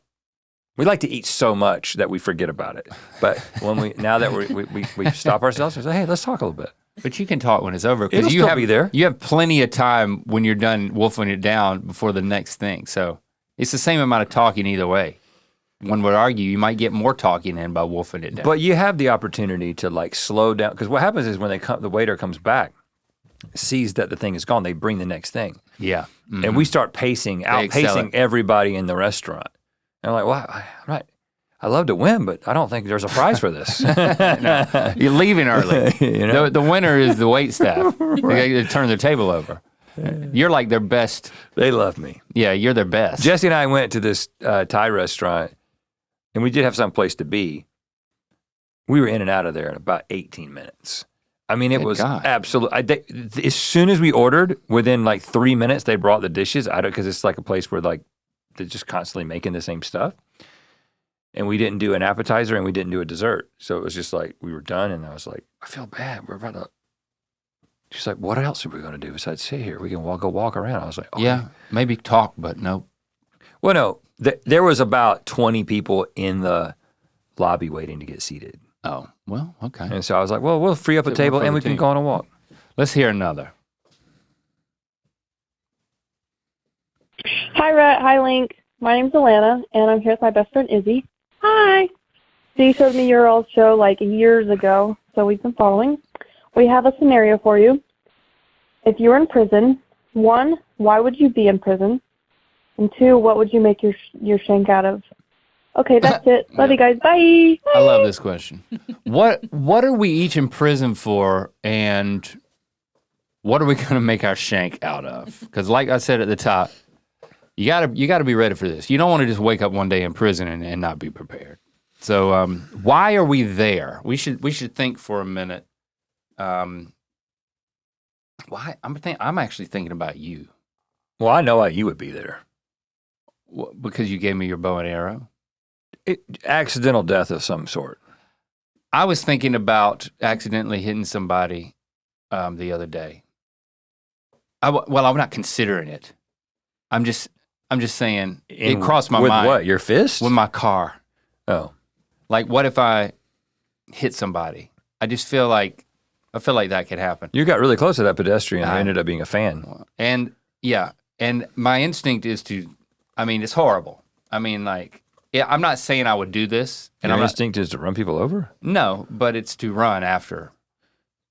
We like to eat so much that we forget about it. But now that we stop ourselves and say, hey, let's talk a little bit. But you can talk when it's over It'll because still be there. You have plenty of time when you're done wolfing it down before the next thing. So it's the same amount of talking either way. One would argue you might get more talking in by wolfing it down. But you have the opportunity to like slow down, because what happens is when the waiter comes back, sees that the thing is gone, they bring the next thing. Yeah. Mm-hmm. And we start outpacing everybody in the restaurant. And I'm like, well, I love to win, but I don't think there's a prize for this. No, you're leaving early. You know? The winner is the wait staff. They turn their table over. You're like their best. They love me. Yeah, you're their best. Jesse and I went to this Thai restaurant, and we did have some place to be. We were in and out of there in about 18 minutes. I mean, it was absolutely, as soon as we ordered, within like 3 minutes, they brought the dishes. Because it's like a place where like they're just constantly making the same stuff. And we didn't do an appetizer and we didn't do a dessert. So it was just like, we were done and I was like, I feel bad. We're about to, she's like, what else are we going to do besides sit here? We can go walk around. I was like, okay. Yeah, maybe talk, but no. Well, no, there was about 20 people in the lobby waiting to get seated. Oh, well, okay. And so I was like, well, we'll free up a table and we can go on a walk. Let's hear another. Hi, Rhett. Hi, Link. My name's Alana, and I'm here with my best friend, Izzy. Hi. She showed me your old show like years ago, so we've been following. We have a scenario for you. If you were in prison, 1, why would you be in prison? And 2, what would you make your shank out of? Okay, that's it. Love you guys. Bye. I love this question. What are we each in prison for, and what are we going to make our shank out of? Because like I said at the top, you gotta be ready for this. You don't want to just wake up one day in prison and not be prepared. So why are we there? We should think for a minute. Why? I'm actually thinking about you. Well, I know why you would be there. Because you gave me your bow and arrow? Accidental death of some sort. I was thinking about accidentally hitting somebody the other day. I'm not considering it. I'm just saying it crossed my mind. With what? Your fist? With my car. Oh. Like, what if I hit somebody? I just feel like that could happen. You got really close to that pedestrian and ended up being a fan. And yeah, and my instinct is it's horrible. I mean, like, yeah, I'm not saying I would do this. And Your instinct is to run people over? No, but it's to run after.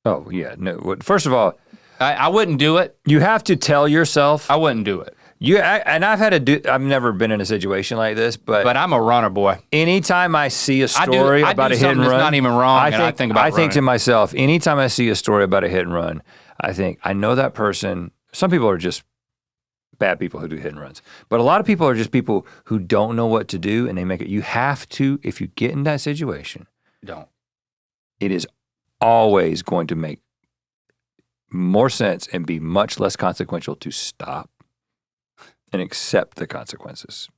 Oh, yeah. No. First of all, I wouldn't do it. You have to tell yourself. I wouldn't do it. I've never been in a situation like this, but I'm a runner, boy. Anytime I see a story about a hit and run, that's not even wrong. I think to myself, anytime I see a story about a hit and run, I think I know that person. Some people are just bad people who do hit and runs, but a lot of people are just people who don't know what to do, and they make it. You have to, if you get in that situation, don't. It is always going to make more sense and be much less consequential to stop and accept the consequences.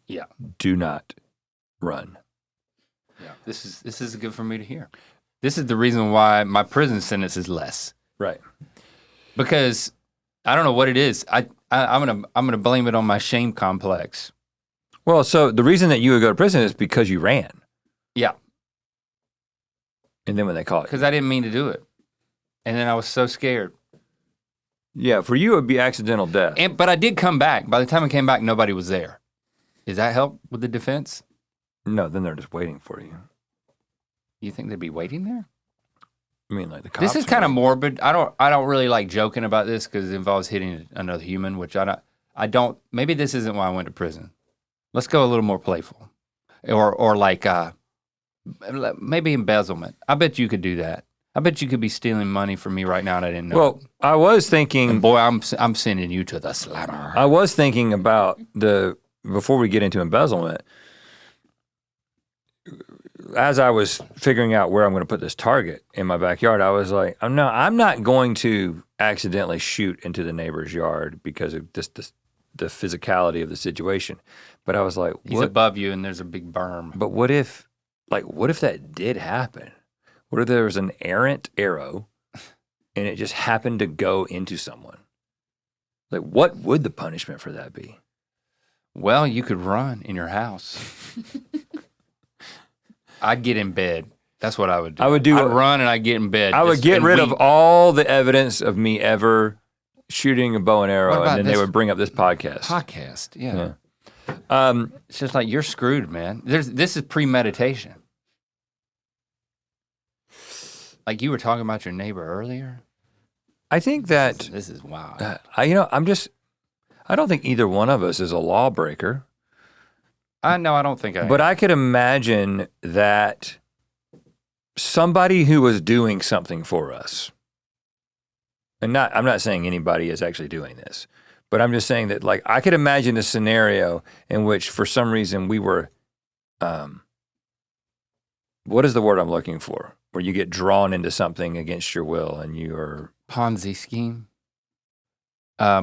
Yeah. Do not run. Yeah. This is good for me to hear. This is the reason why my prison sentence is less. Right. Because I don't know what it is. I'm gonna blame it on my shame complex. Well, so the reason that you would go to prison is because you ran. Yeah. And then when they caught you. Because I didn't mean to do it. And then I was so scared. Yeah, for you it would be accidental death. But I did come back. By the time I came back, nobody was there. Does that help with the defense? No, then they're just waiting for you. You think they'd be waiting there? I mean, like the cops. This is kind of morbid. I don't really like joking about this because it involves hitting another human, which I don't. Maybe this isn't why I went to prison. Let's go a little more playful, or like maybe embezzlement. I bet you could do that. I bet you could be stealing money from me right now and I didn't know. Well, I was thinking, and boy, I'm sending you to the slammer. I was thinking about before we get into embezzlement. As I was figuring out where I'm going to put this target in my backyard, I was like, I'm not going to accidentally shoot into the neighbor's yard because of just the physicality of the situation. But I was like, he's above you and there's a big berm. But what if that did happen? What if there was an errant arrow and it just happened to go into someone? Like, what would the punishment for that be? Well, you could run in your house. I'd get in bed. That's what I would do. I'd run and I'd get in bed. I would get rid of all the evidence of me ever shooting a bow and arrow, and then they would bring up this podcast. Yeah. It's just like, you're screwed, man. This is premeditation. Like you were talking about your neighbor earlier. I think that this is wild. I don't think either one of us is a lawbreaker. I don't think I am. But I could imagine that somebody who was doing something for us, and I'm not saying anybody is actually doing this, but I'm just saying that, like, I could imagine a scenario in which for some reason we were, what is the word I'm looking for? Where you get drawn into something against your will and you are... Ponzi scheme. I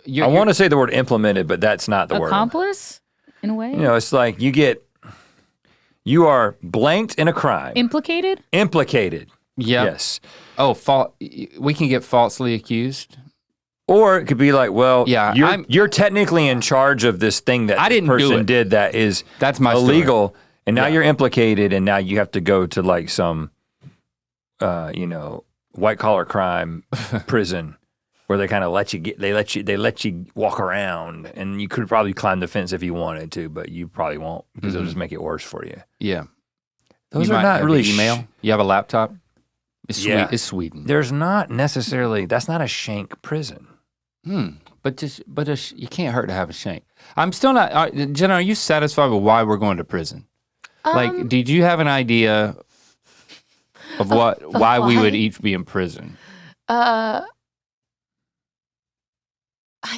want to say the word implemented, but that's not the word. Accomplice, in a way? It's like you are blanked in a crime. Implicated? Implicated. Yeah. Yes. Oh, we can get falsely accused. Or it could be like, well, yeah, you're technically in charge of this thing that this person did that is that's my illegal, story. And now you're implicated, and now you have to go to like some, white collar crime prison where they kind of let you walk around, and you could probably climb the fence if you wanted to, but you probably won't because they'll just make it worse for you. Yeah. Those are not really email. You have a laptop. It's Sweden. There's not necessarily. That's not a shank prison. But you can't hurt to have a shank. I'm still not. Jenna, are you satisfied with why we're going to prison? Like, did you have an idea of why we would each be in prison? I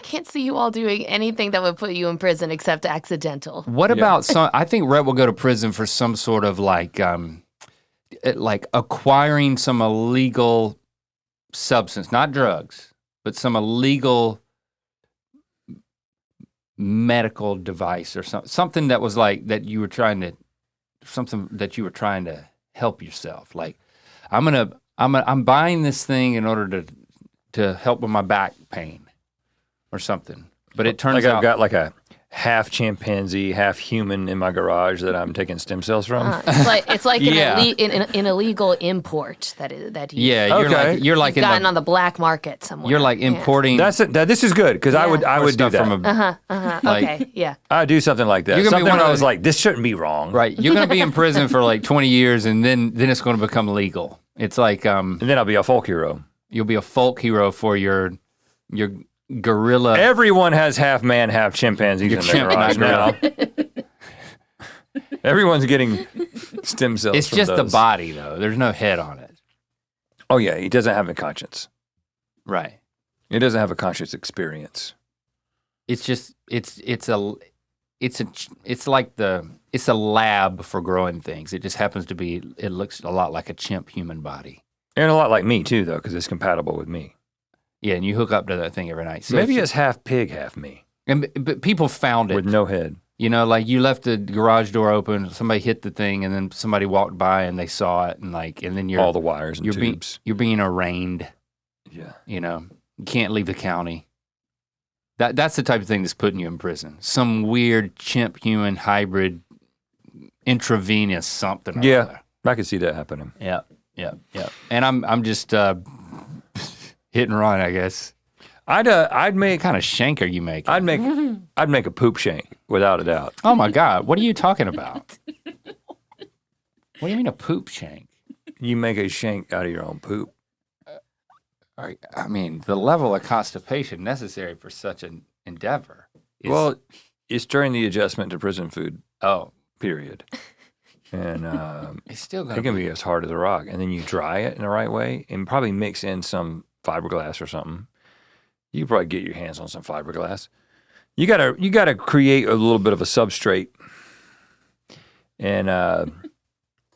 can't see you all doing anything that would put you in prison except accidental. What about some? I think Rhett will go to prison for some sort of like acquiring some illegal substance, not drugs, but some illegal medical device or something that was like that you were trying to help yourself. Like, I'm buying this thing in order to help with my back pain or something. But it turns out I've got like a half chimpanzee, half human in my garage that I'm taking stem cells from. It's like an illegal import that you're like gotten on the black market somewhere. You're like importing. This is good because I would do that. Okay, yeah. I do something like that. Something where I was like, this shouldn't be wrong. Right. You're going to be in prison for like 20 years, and then it's going to become legal. It's like and then I'll be a folk hero. You'll be a folk hero for your gorilla. Everyone has half man, half chimpanzees in their garage now. Everyone's getting stem cells. It's just the body, though. There's no head on it. Oh yeah, he doesn't have a conscience. Right. He doesn't have a conscious experience. It's just it's a lab for growing things. It just happens to be. It looks a lot like a chimp human body, and a lot like me too, though, because it's compatible with me. Yeah, and you hook up to that thing every night. So maybe it's half pig, half me. But people found it with no head. You know, like you left the garage door open, somebody hit the thing, and then somebody walked by and they saw it, and then you're all the wires and tubes. You're being arraigned. Yeah. You know, you can't leave the county. That's the type of thing that's putting you in prison. Some weird chimp human hybrid intravenous something. Yeah, I could see that happening. Yeah. And I'm just hit and run, I guess. I'd make. What kind of shank are you making? I'd make a poop shank without a doubt. Oh my God, what are you talking about? What do you mean a poop shank? You make a shank out of your own poop. I mean, the level of constipation necessary for such an endeavor. It's during the adjustment to prison food. Oh, period. And it's still it can be as hard as a rock. And then you dry it in the right way and probably mix in some fiberglass or something. You can probably get your hands on some fiberglass. You gotta create a little bit of a substrate, and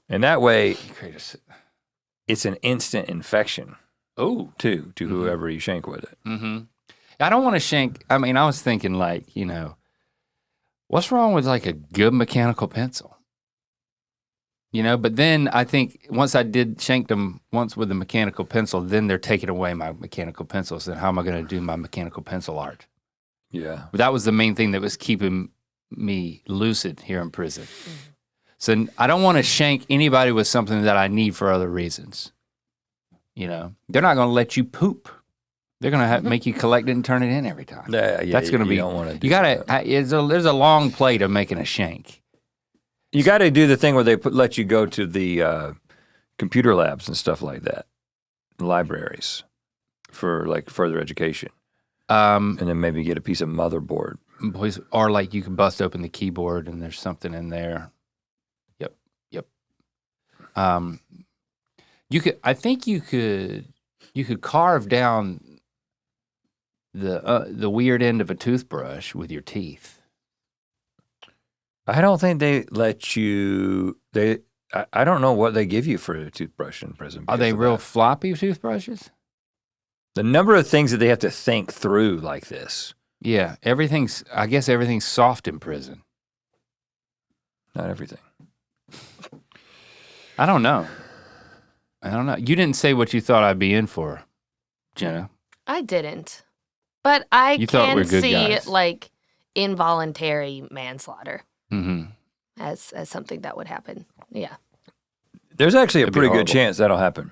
that way it's an instant infection. Oh, to whoever you shank with it. Mm-hmm. I don't want to shank. I mean, I was thinking like, what's wrong with like a good mechanical pencil? But then I think once I did shank them once with a mechanical pencil, then they're taking away my mechanical pencils. And how am I going to do my mechanical pencil art? Yeah. But that was the main thing that was keeping me lucid here in prison. So I don't want to shank anybody with something that I need for other reasons. They're not going to let you poop. They're going to make you collect it and turn it in every time. Yeah, That's going to be. You don't want to do you got that. to. There's a long play to making a shank. You got to do the thing where they let you go to the computer labs and stuff like that, libraries, for like further education, and then maybe get a piece of motherboard. Or like you can bust open the keyboard and there's something in there. Yep. I think you could carve down the weird end of a toothbrush with your teeth. I don't think they let you. I don't know what they give you for a toothbrush in prison. Are they real floppy toothbrushes? The number of things that they have to think through like this. Yeah, I guess everything's soft in prison. Not everything. I don't know. You didn't say what you thought I'd be in for, Jenna. I didn't. But I thought we can were good see guys. like involuntary manslaughter Mm-hmm. as something that would happen. Yeah. There's actually a That'd be pretty good horrible. chance that'll happen.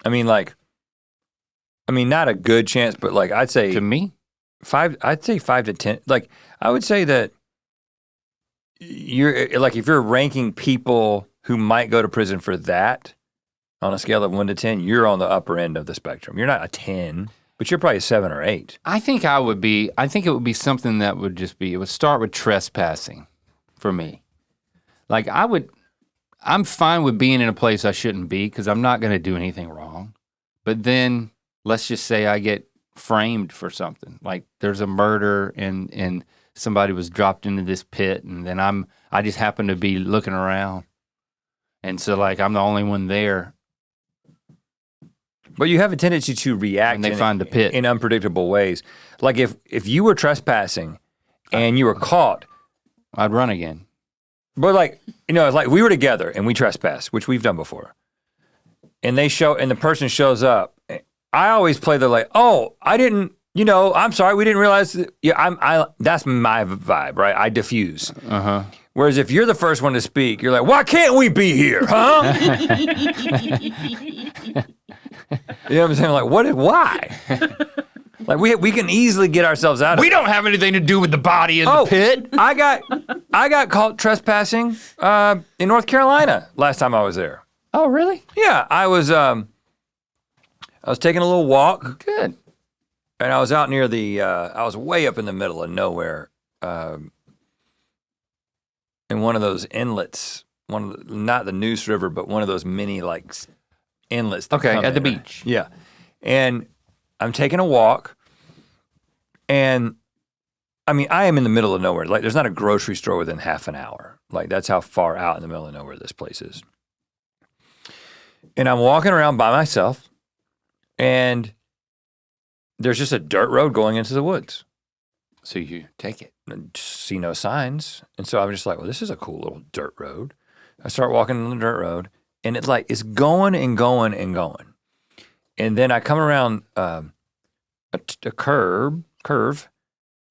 Not a good chance, but like I'd say To me? 5 to 10. Like I would say that you're like if you're ranking people who might go to prison for that on a scale of 1 to 10, you're on the upper end of the spectrum. You're not a 10, but you're probably a 7 or 8. I think it would be something that would it would start with trespassing for me. Like I'm fine with being in a place I shouldn't be because I'm not going to do anything wrong. But then let's just say I get framed for something. Like there's a murder and somebody was dropped into this pit and then I just happen to be looking around. And so like I'm the only one there. But you have a tendency to react And they find the pit. in unpredictable ways. Like if you were trespassing and you were caught, I'd run again. but like, it's like we were together and we trespassed, which we've done before. And the person shows up. I always play the like, oh, I didn't, I'm sorry, we didn't realize that. Yeah, that's my vibe, right? I diffuse. Uh-huh. Whereas if you're the first one to speak, you're like, why can't we be here, huh? You know what I'm saying? Like, why? Like we can easily get ourselves out of We it. don't have anything to do with the body in the pit. I got caught trespassing in North Carolina last time I was there. Oh, really? Yeah, I was taking a little walk. Good. And I was out near I was way up in the middle of nowhere, in one of those inlets, not the Neuse River, but one of those mini like inlets. that Okay, come at the in. beach. Yeah, and I'm taking a walk, and I am in the middle of nowhere. Like, there's not a grocery store within half an hour. Like, that's how far out in the middle of nowhere this place is. And I'm walking around by myself, and there's just a dirt road going into the woods. So you take it. And see no signs. And so I'm just like, well, this is a cool little dirt road. I start walking on the dirt road, and it's going and going and going. And then I come around a curve,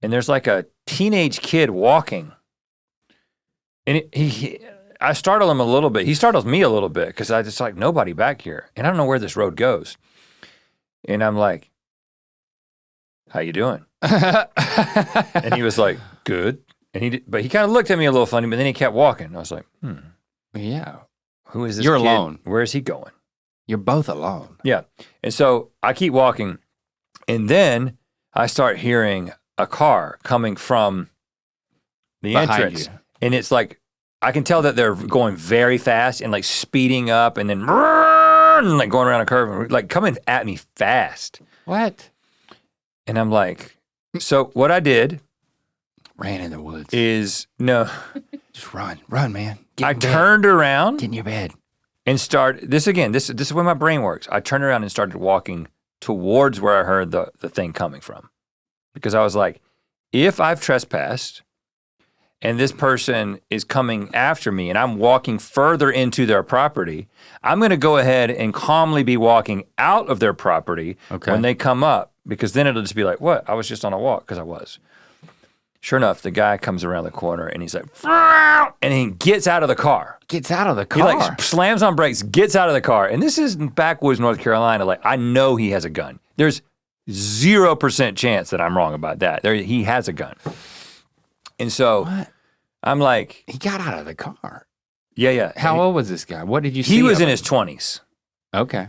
and there's like a teenage kid walking. And I startle him a little bit. He startles me a little bit because I just like, nobody back here. And I don't know where this road goes. And I'm like, how you doing? And he was like, good. And but he kind of looked at me a little funny, but then he kept walking. I was like, Yeah. who is this You're kid? alone. Where is he going? You're both alone. Yeah. And so I keep walking, and then I start hearing a car coming from the Behind entrance. you. And it's like, I can tell that they're going very fast and like speeding up and then and like going around a curve and like coming at me fast. What? And I'm like, so what I did Ran in the woods. is, Just run, man. Get I in bed. turned around Get in your bed. and this is the way my brain works. I turned around and started walking towards where I heard the thing coming from. Because I was like, if I've trespassed and this person is coming after me and I'm walking further into their property, I'm gonna go ahead and calmly be walking out of their property when they come up, because then it'll just be like, what? I was just on a walk, because I was. Sure enough, the guy comes around the corner and he's like, and he gets out of the car. Gets out of the car. He like slams on brakes, gets out of the car. And this is in backwoods, North Carolina. Like, I know he has a gun. There's 0% chance that I'm wrong about that. He has a gun. And so I'm like. He got out of the car. Yeah. How old was this guy? What did you see? He was in his 20s. Okay.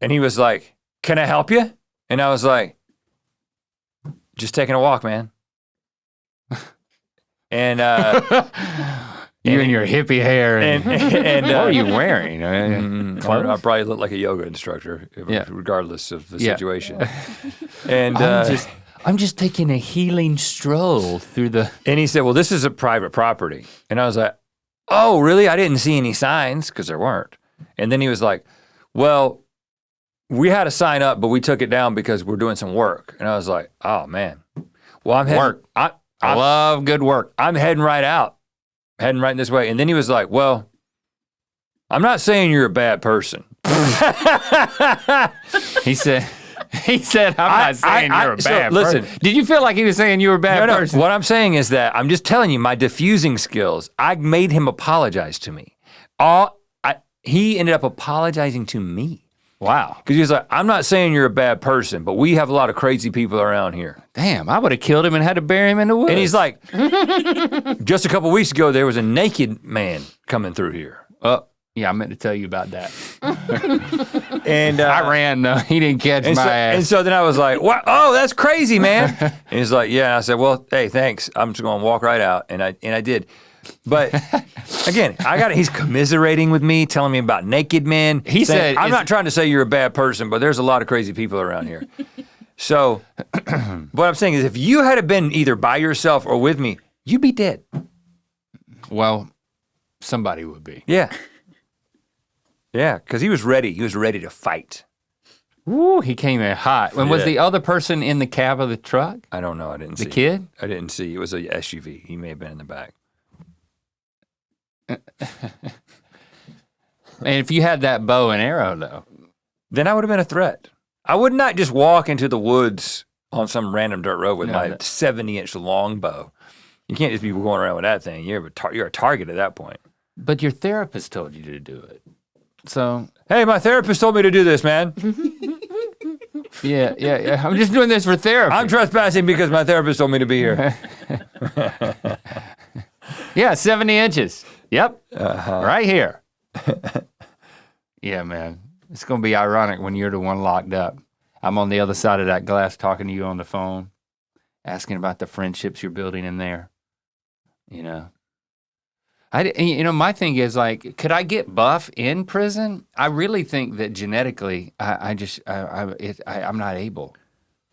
And he was like, can I help you? And I was like, just taking a walk, man. And you and your hippie hair and what are you wearing? I probably look like a yoga instructor, regardless of the situation. And I'm just taking a healing stroll through the. And he said, "Well, this is a private property," and I was like, "Oh, really? I didn't see any signs, because there weren't." And then he was like, "Well, we had a sign up, but we took it down because we're doing some work." And I was like, "Oh man, well, I'm heading, I love good work. I'm heading right this way." And then he was like, "Well, I'm not saying you're a bad person." He said, I'm not saying you're a bad person. Listen, did you feel like he was saying you were a bad person? What I'm saying is that I'm just telling you my diffusing skills. I made him apologize to me. He ended up apologizing to me. Wow. Because he was like, I'm not saying you're a bad person, but we have a lot of crazy people around here. Damn, I would have killed him and had to bury him in the woods. And he's like, just a couple weeks ago, there was a naked man coming through here. Yeah, I meant to tell you about that. And I ran, though. He didn't catch my ass. And so then I was like, what? Oh, that's crazy, man. And he's like, yeah. And I said, well, hey, thanks. I'm just going to walk right out. And I did. But again, he's commiserating with me, telling me about naked men. He said, I'm not trying to say you're a bad person, but there's a lot of crazy people around here. So what I'm saying is, if you had been either by yourself or with me, you'd be dead. Well, somebody would be. Yeah. Yeah, because he was ready. He was ready to fight. Woo, he came in hot. And was the other person in the cab of the truck? I don't know. I didn't see. The kid? I didn't see. It was a SUV. He may have been in the back. And if you had that bow and arrow, though, then I would have been a threat. I would not just walk into the woods on some random dirt road with my 70-inch long bow. You can't just be going around with that thing. You're a target at that point. But your therapist told you to do it. So, hey, my therapist told me to do this, man. Yeah. I'm just doing this for therapy. I'm trespassing because my therapist told me to be here. Yeah, 70 inches. Yep. Right here. Yeah, man. It's going to be ironic when you're the one locked up. I'm on the other side of that glass talking to you on the phone, asking about the friendships you're building in there. You know. My thing is, like, could I get buff in prison? I really think that genetically, I'm not able.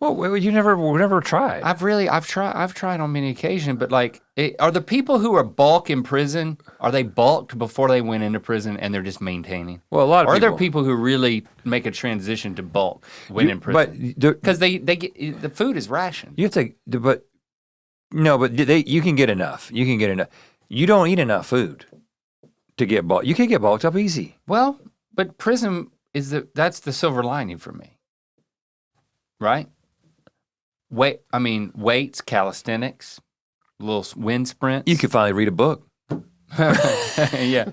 Well, you never tried. I've tried on many occasions, but like, are the people who are bulk in prison, are they bulked before they went into prison and they're just maintaining? Well, a lot of people. Or are people. there people who really make a transition to bulk when in prison? Because they get, the food is rationed. You have to, but you can get enough. You don't eat enough food to get bulked. You can get bulked up easy. Well, but prison that's the silver lining for me, right? Weights, calisthenics, little wind sprints. You could finally read a book. Yeah.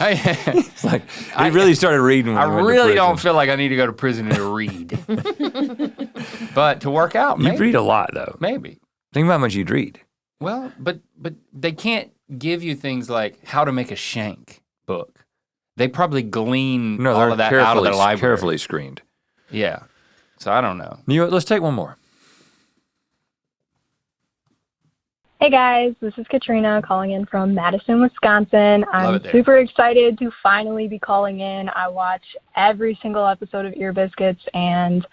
It's like, I really started reading when I we went to really prison. don't feel like I need to go to prison to read. But to work out, maybe. You'd read a lot, though. Maybe. Think about how much you'd read. Well, but they can't give you things like how to make a shank book. They probably glean all of that out of their library. Carefully screened. Yeah. So I don't know. You know what? Let's take one more. Hey guys, this is Katrina calling in from Madison, Wisconsin. I'm super excited to finally be calling in. I watch every single episode of Ear Biscuits, and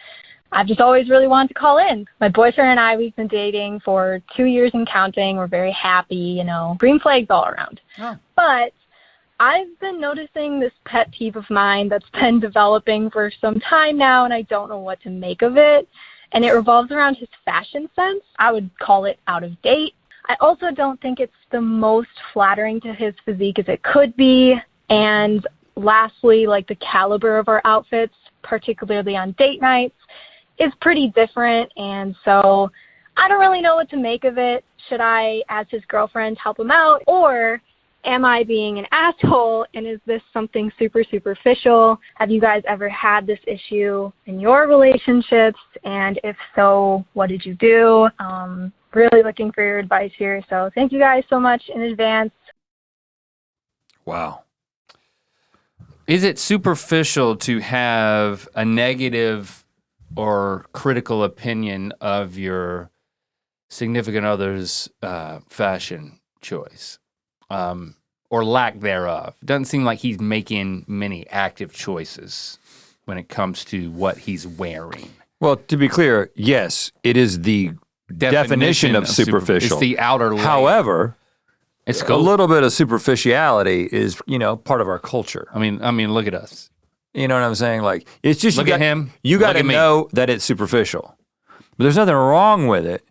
I've just always really wanted to call in. My boyfriend and I, we've been dating for 2 years and counting. We're very happy, green flags all around. Oh. But I've been noticing this pet peeve of mine that's been developing for some time now, and I don't know what to make of it. And it revolves around his fashion sense. I would call it out of date. I also don't think it's the most flattering to his physique as it could be. And lastly, like the caliber of our outfits, particularly on date nights, is pretty different. And so I don't really know what to make of it. Should I, as his girlfriend, help him out? Or am I being an asshole, and is this something super superficial? Have you guys ever had this issue in your relationships? And if so, what did you do? Really looking for your advice here. So thank you guys so much in advance. Wow. Is it superficial to have a negative or critical opinion of your significant other's fashion choice? Or lack thereof? It doesn't seem like he's making many active choices when it comes to what he's wearing. Well, to be clear, yes, it is the definition of superficial. It's the outer layer. However, it's a little bit of superficiality is, part of our culture. I mean, look at us. You know what I'm saying? Like, it's just look at him. You got to know that it's superficial, but there's nothing wrong with it.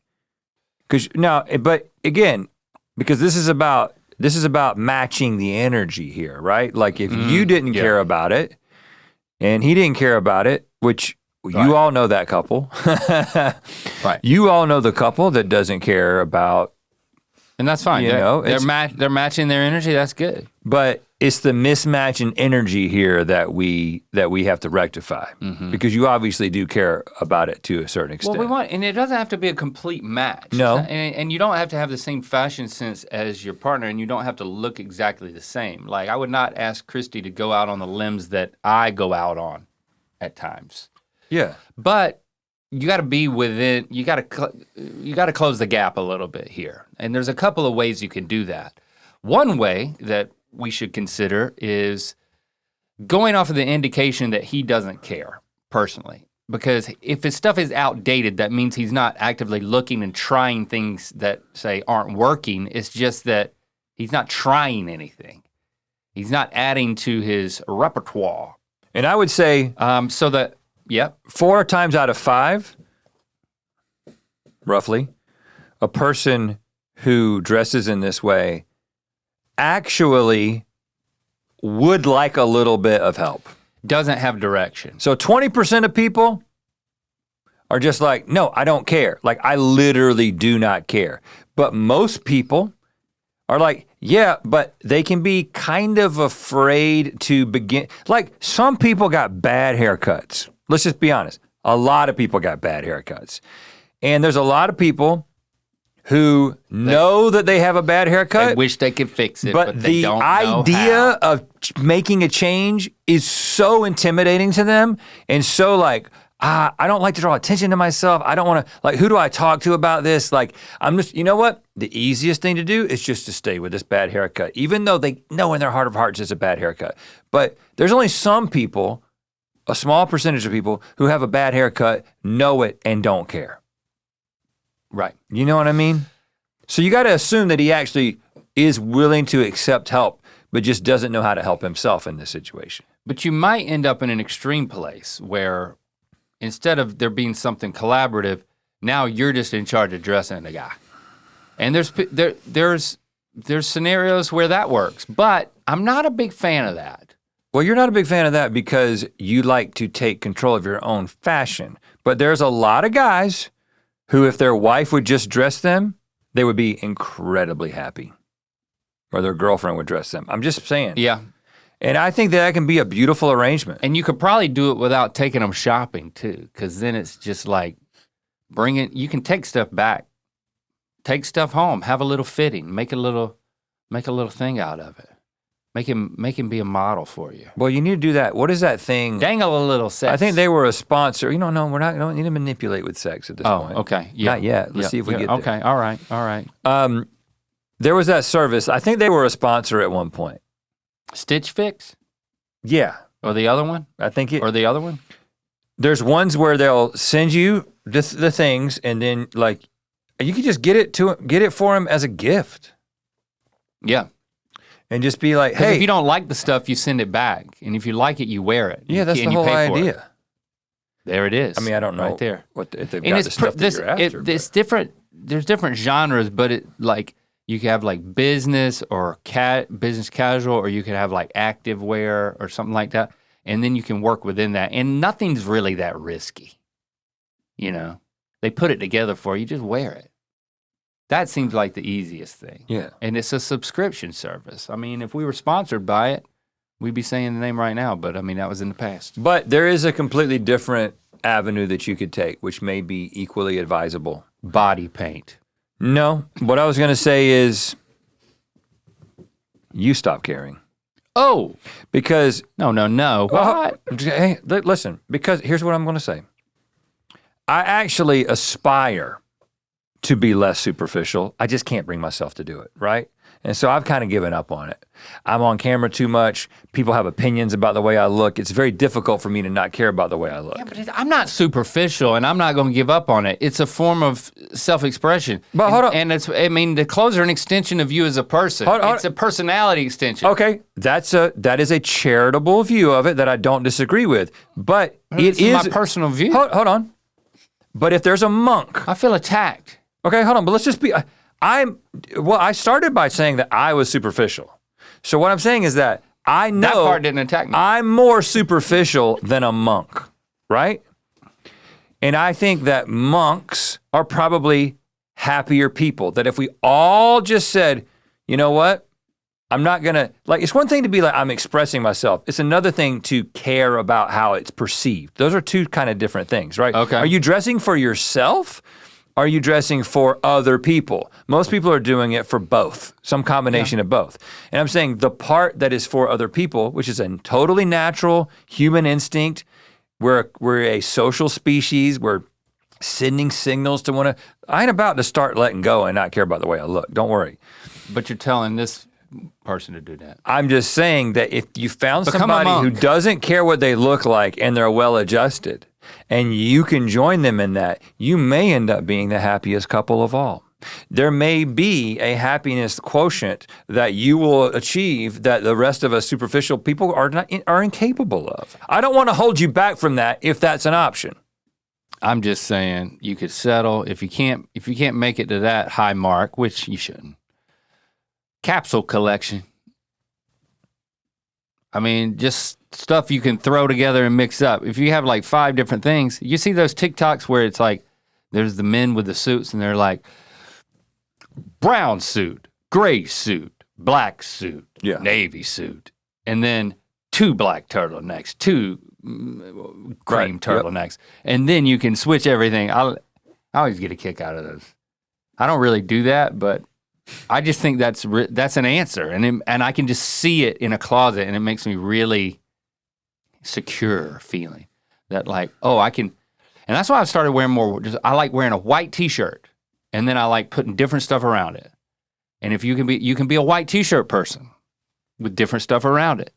But again, because this is about matching the energy here, right? Like if you didn't care about it and he didn't care about it, which you all know that couple. Right. You all know the couple that doesn't care about. And that's fine. They're matching their energy. That's good. But it's the mismatch in energy here that we have to rectify because you obviously do care about it to a certain extent. Well, and it doesn't have to be a complete match. No. And you don't have to have the same fashion sense as your partner, and you don't have to look exactly the same. Like I would not ask Christy to go out on the limbs that I go out on at times. Yeah. But you got to be within. You got to close the gap a little bit here, and there's a couple of ways you can do that. One way that we should consider is going off of the indication that he doesn't care personally. Because if his stuff is outdated, that means he's not actively looking and trying things that, say, aren't working. It's just that he's not trying anything. He's not adding to his repertoire. And I would say 4 times out of 5, roughly, a person who dresses in this way actually would like a little bit of help. Doesn't have direction. So 20% of people are just like, no, I don't care. Like, I literally do not care. But most people are like, yeah, but they can be kind of afraid to begin. Like, some people got bad haircuts. Let's just be honest. A lot of people got bad haircuts. And there's a lot of people who know that they have a bad haircut. They wish they could fix it, but they don't know the idea of making a change is so intimidating to them and so like, I don't like to draw attention to myself. I don't want to, like, who do I talk to about this? Like, I'm just, you know what? The easiest thing to do is just to stay with this bad haircut, even though they know in their heart of hearts it's a bad haircut. But there's only some people, a small percentage of people who have a bad haircut, know it and don't care. Right. You know what I mean? So you got to assume that he actually is willing to accept help, but just doesn't know how to help himself in this situation. But you might end up in an extreme place where instead of there being something collaborative, now you're just in charge of dressing the guy. And there's scenarios where that works, but I'm not a big fan of that. Well, you're not a big fan of that because you like to take control of your own fashion. But there's a lot of guys who, if their wife would just dress them, they would be incredibly happy. Or their girlfriend would dress them. I'm just saying. Yeah. And I think that can be a beautiful arrangement. And you could probably do it without taking them shopping too, because then it's just like you can take stuff back, take stuff home, have a little fitting, make a little thing out of it. Make him be a model for you. Well, you need to do that. What is that thing? Dangle a little sex. I think they were a sponsor. No, we don't need to manipulate with sex at this point. Oh, okay. Yeah. Not yet. Let's see if we get there. Okay, all right. There was that service. I think they were a sponsor at one point. Stitch Fix? Yeah. Or the other one? Or the other one? There's ones where they'll send you the things, and then like you can just get it for him as a gift. Yeah. And just be like, hey. If you don't like the stuff, you send it back. And if you like it, you wear it. Yeah, that's the whole idea. There it is. I mean, I don't know right there. if they've got the stuff that you're after. It's different. there's different genres, but it like you could have like business or business casual, or you could have like active wear or something like that, and then you can work within that. And nothing's really that risky, you know. They put it together for you, just wear it. That seems like the easiest thing. Yeah. And it's a subscription service. I mean, if we were sponsored by it, we'd be saying the name right now, but I mean, that was in the past. But there is a completely different avenue that you could take, which may be equally advisable. Body paint. No, what I was going to say is you stop caring. Oh. Because. No. What? Hey, listen, because here's what I'm going to say. I actually aspire to be less superficial. I just can't bring myself to do it, right? And so I've kind of given up on it. I'm on camera too much. People have opinions about the way I look. It's very difficult for me to not care about the way I look. Yeah, but I'm not superficial, and I'm not going to give up on it. It's a form of self-expression. But hold on. And the clothes are an extension of you as a person. It's a personality extension. Okay, that is a charitable view of it that I don't disagree with. But it is my personal view. Hold on. But if there's a monk. I feel attacked. Okay, hold on, but let's just be, I started by saying that I was superficial. So what I'm saying is that I know. That part didn't attack me. I'm more superficial than a monk, right? And I think that monks are probably happier people. That if we all just said, you know what? I'm not gonna, like, it's one thing to be like, I'm expressing myself. It's another thing to care about how it's perceived. Those are two kind of different things, right? Okay. Are you dressing for yourself? Are you dressing for other people? Most people are doing it for both, some combination of both. And I'm saying the part that is for other people, which is a totally natural human instinct, we're a social species, we're sending signals to one another. I ain't about to start letting go and not care about the way I look, don't worry. But you're telling this person to do that. I'm just saying that if you found Become somebody a who monk. doesn't care what they look like and they're well adjusted, and you can join them in that, you may end up being the happiest couple of all. There may be a happiness quotient that you will achieve that the rest of us superficial people are incapable of. I don't want to hold you back from that if that's an option. I'm just saying you could settle if you can't make it to that high mark, which you shouldn't. Capsule collection. I mean, just stuff you can throw together and mix up. If you have like 5 different things, you see those TikToks where it's like, there's the men with the suits and they're like, brown suit, gray suit, black suit, navy suit, and then 2 black turtlenecks, 2 cream turtlenecks, and then you can switch everything. I always get a kick out of those. I don't really do that, but I just think that's an answer, and I can just see it in a closet, and it makes me really secure feeling that like, oh, I can, and that's why I started wearing more. I like wearing a white T-shirt, and then I like putting different stuff around it. And if you can be a white T-shirt person with different stuff around it,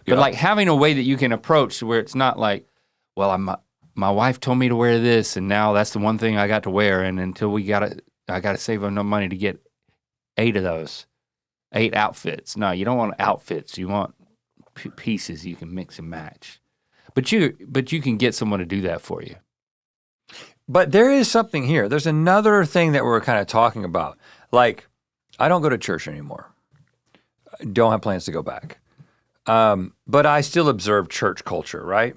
but like having a way that you can approach where it's not like, well, my wife told me to wear this, and now that's the one thing I got to wear, and until I got to save enough money to get 8 of those, 8 outfits. No, you don't want outfits. You want pieces you can mix and match. But you can get someone to do that for you. But there is something here. There's another thing that we're kind of talking about. Like, I don't go to church anymore. I don't have plans to go back. But I still observe church culture, right?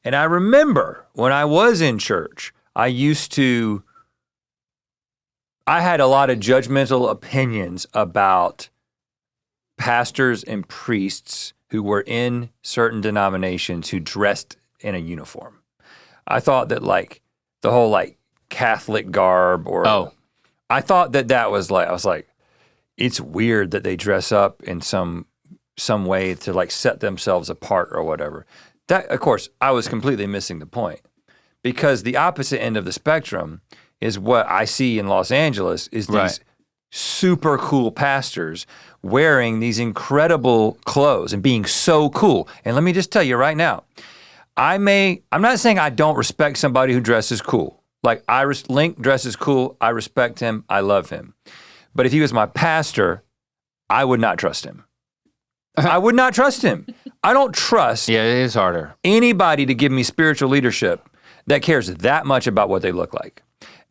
And I remember when I was in church, I had a lot of judgmental opinions about pastors and priests who were in certain denominations who dressed in a uniform. I thought that like the whole like Catholic garb I thought that was like, I was like, it's weird that they dress up in some way to like set themselves apart or whatever. That, of course, I was completely missing the point, because the opposite end of the spectrum is what I see in Los Angeles is these super cool pastors wearing these incredible clothes and being so cool. And let me just tell you right now, I'm not saying I don't respect somebody who dresses cool. Like Link dresses cool, I respect him, I love him. But if he was my pastor, I would not trust him. I would not trust him. I don't trust it is harder. Anybody to give me spiritual leadership that cares that much about what they look like.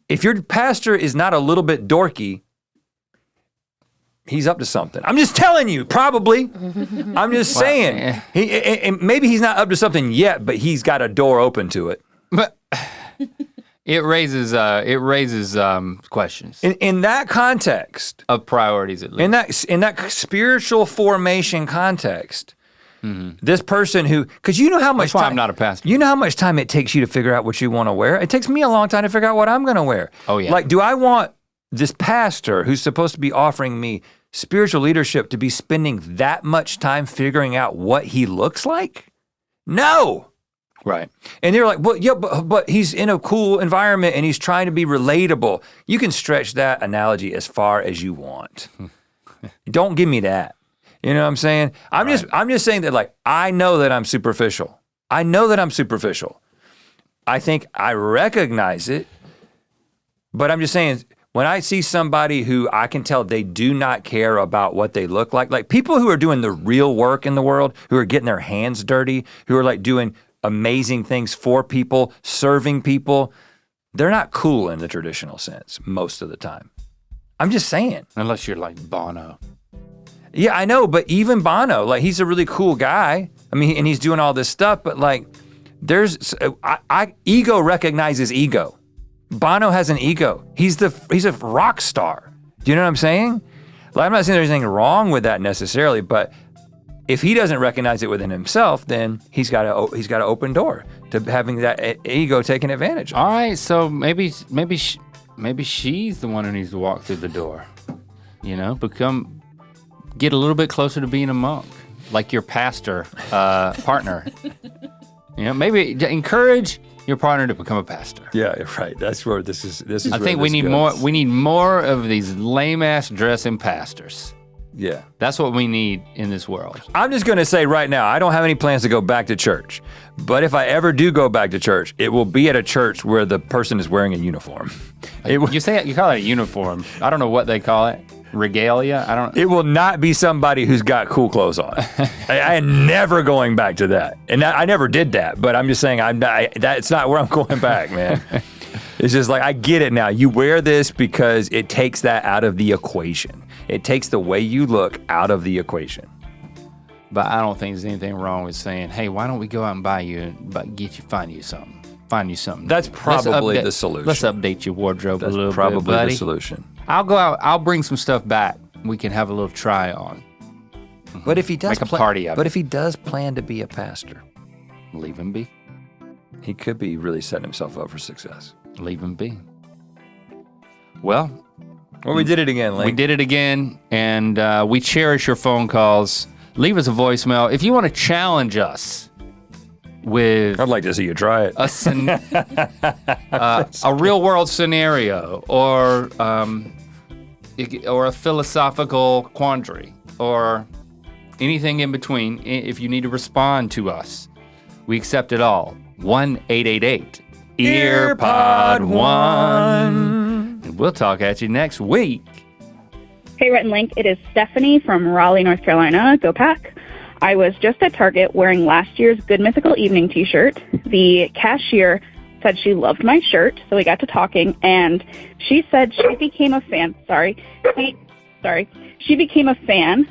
if your pastor is not a little bit dorky, he's up to something. I'm just telling you, probably. I'm just saying. And maybe he's not up to something yet, but he's got a door open to it. But it raises questions. In that context of priorities, at least. In that spiritual formation context, this person who, because you know how much That's why I'm not a pastor. You know how much time it takes you to figure out what you want to wear? It takes me a long time to figure out what I'm going to wear. Oh, yeah. Like, do I want this pastor who's supposed to be offering me spiritual leadership to be spending that much time figuring out what he looks like? No. Right. And they're like, well, yeah, but he's in a cool environment and he's trying to be relatable. You can stretch that analogy as far as you want. Don't give me that. You know what I'm saying? I'm just saying that, like, I know that I'm superficial. I think I recognize it, but I'm just saying, when I see somebody who I can tell they do not care about what they look like people who are doing the real work in the world, who are getting their hands dirty, who are like doing amazing things for people, serving people, they're not cool in the traditional sense most of the time. I'm just saying. Unless you're like Bono. Yeah, I know, but even Bono, like, he's a really cool guy. I mean, and he's doing all this stuff, but like, ego recognizes ego. Bono has an ego. He's a rock star. Do you know what I'm saying? Like, I'm not saying there's anything wrong with that necessarily, but if he doesn't recognize it within himself, then he's got an open door to having that ego taken advantage of. All right, so maybe she's the one who needs to walk through the door. You know, get a little bit closer to being a monk, like your pastor partner. You know, maybe encourage your partner to become a pastor. Yeah, right. That's where this is. I think we need more. We need more of these lame ass dressing pastors. Yeah, that's what we need in this world. I'm just gonna say right now, I don't have any plans to go back to church. But if I ever do go back to church, it will be at a church where the person is wearing a uniform. You call it a uniform. I don't know what they call it. Regalia? I don't. It will not be somebody who's got cool clothes on. I am never going back to that, and I never did that. But I'm just saying, that's not where I'm going back, man. It's just like, I get it now. You wear this because it takes that out of the equation. It takes the way you look out of the equation. But I don't think there's anything wrong with saying, hey, why don't we go out and find you something. That's probably the solution. Let's update your wardrobe a little bit, buddy. That's probably the solution. I'll go out, I'll bring some stuff back. We can have a little try on. But if he does make a party of it. But if he does plan to be a pastor, leave him be. He could be really setting himself up for success. Leave him be. Well, we did it again, Link. We did it again, and we cherish your phone calls. Leave us a voicemail. If you want to challenge us with... I'd like to see you try it. A real world scenario, or a philosophical quandary, or anything in between. If you need to respond to us, we accept it all. 1-888-EARPOD1. And we'll talk at you next week. Hey, Rhett Link. It is Stephanie from Raleigh, North Carolina. Go Pack. I was just at Target wearing last year's Good Mythical Evening t-shirt. The cashier said she loved my shirt, so we got to talking, and she said she became a fan. She became a fan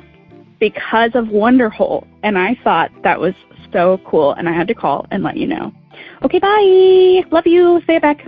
because of Wonderhole, and I thought that was so cool, and I had to call and let you know. Okay, bye. Love you. Say it back.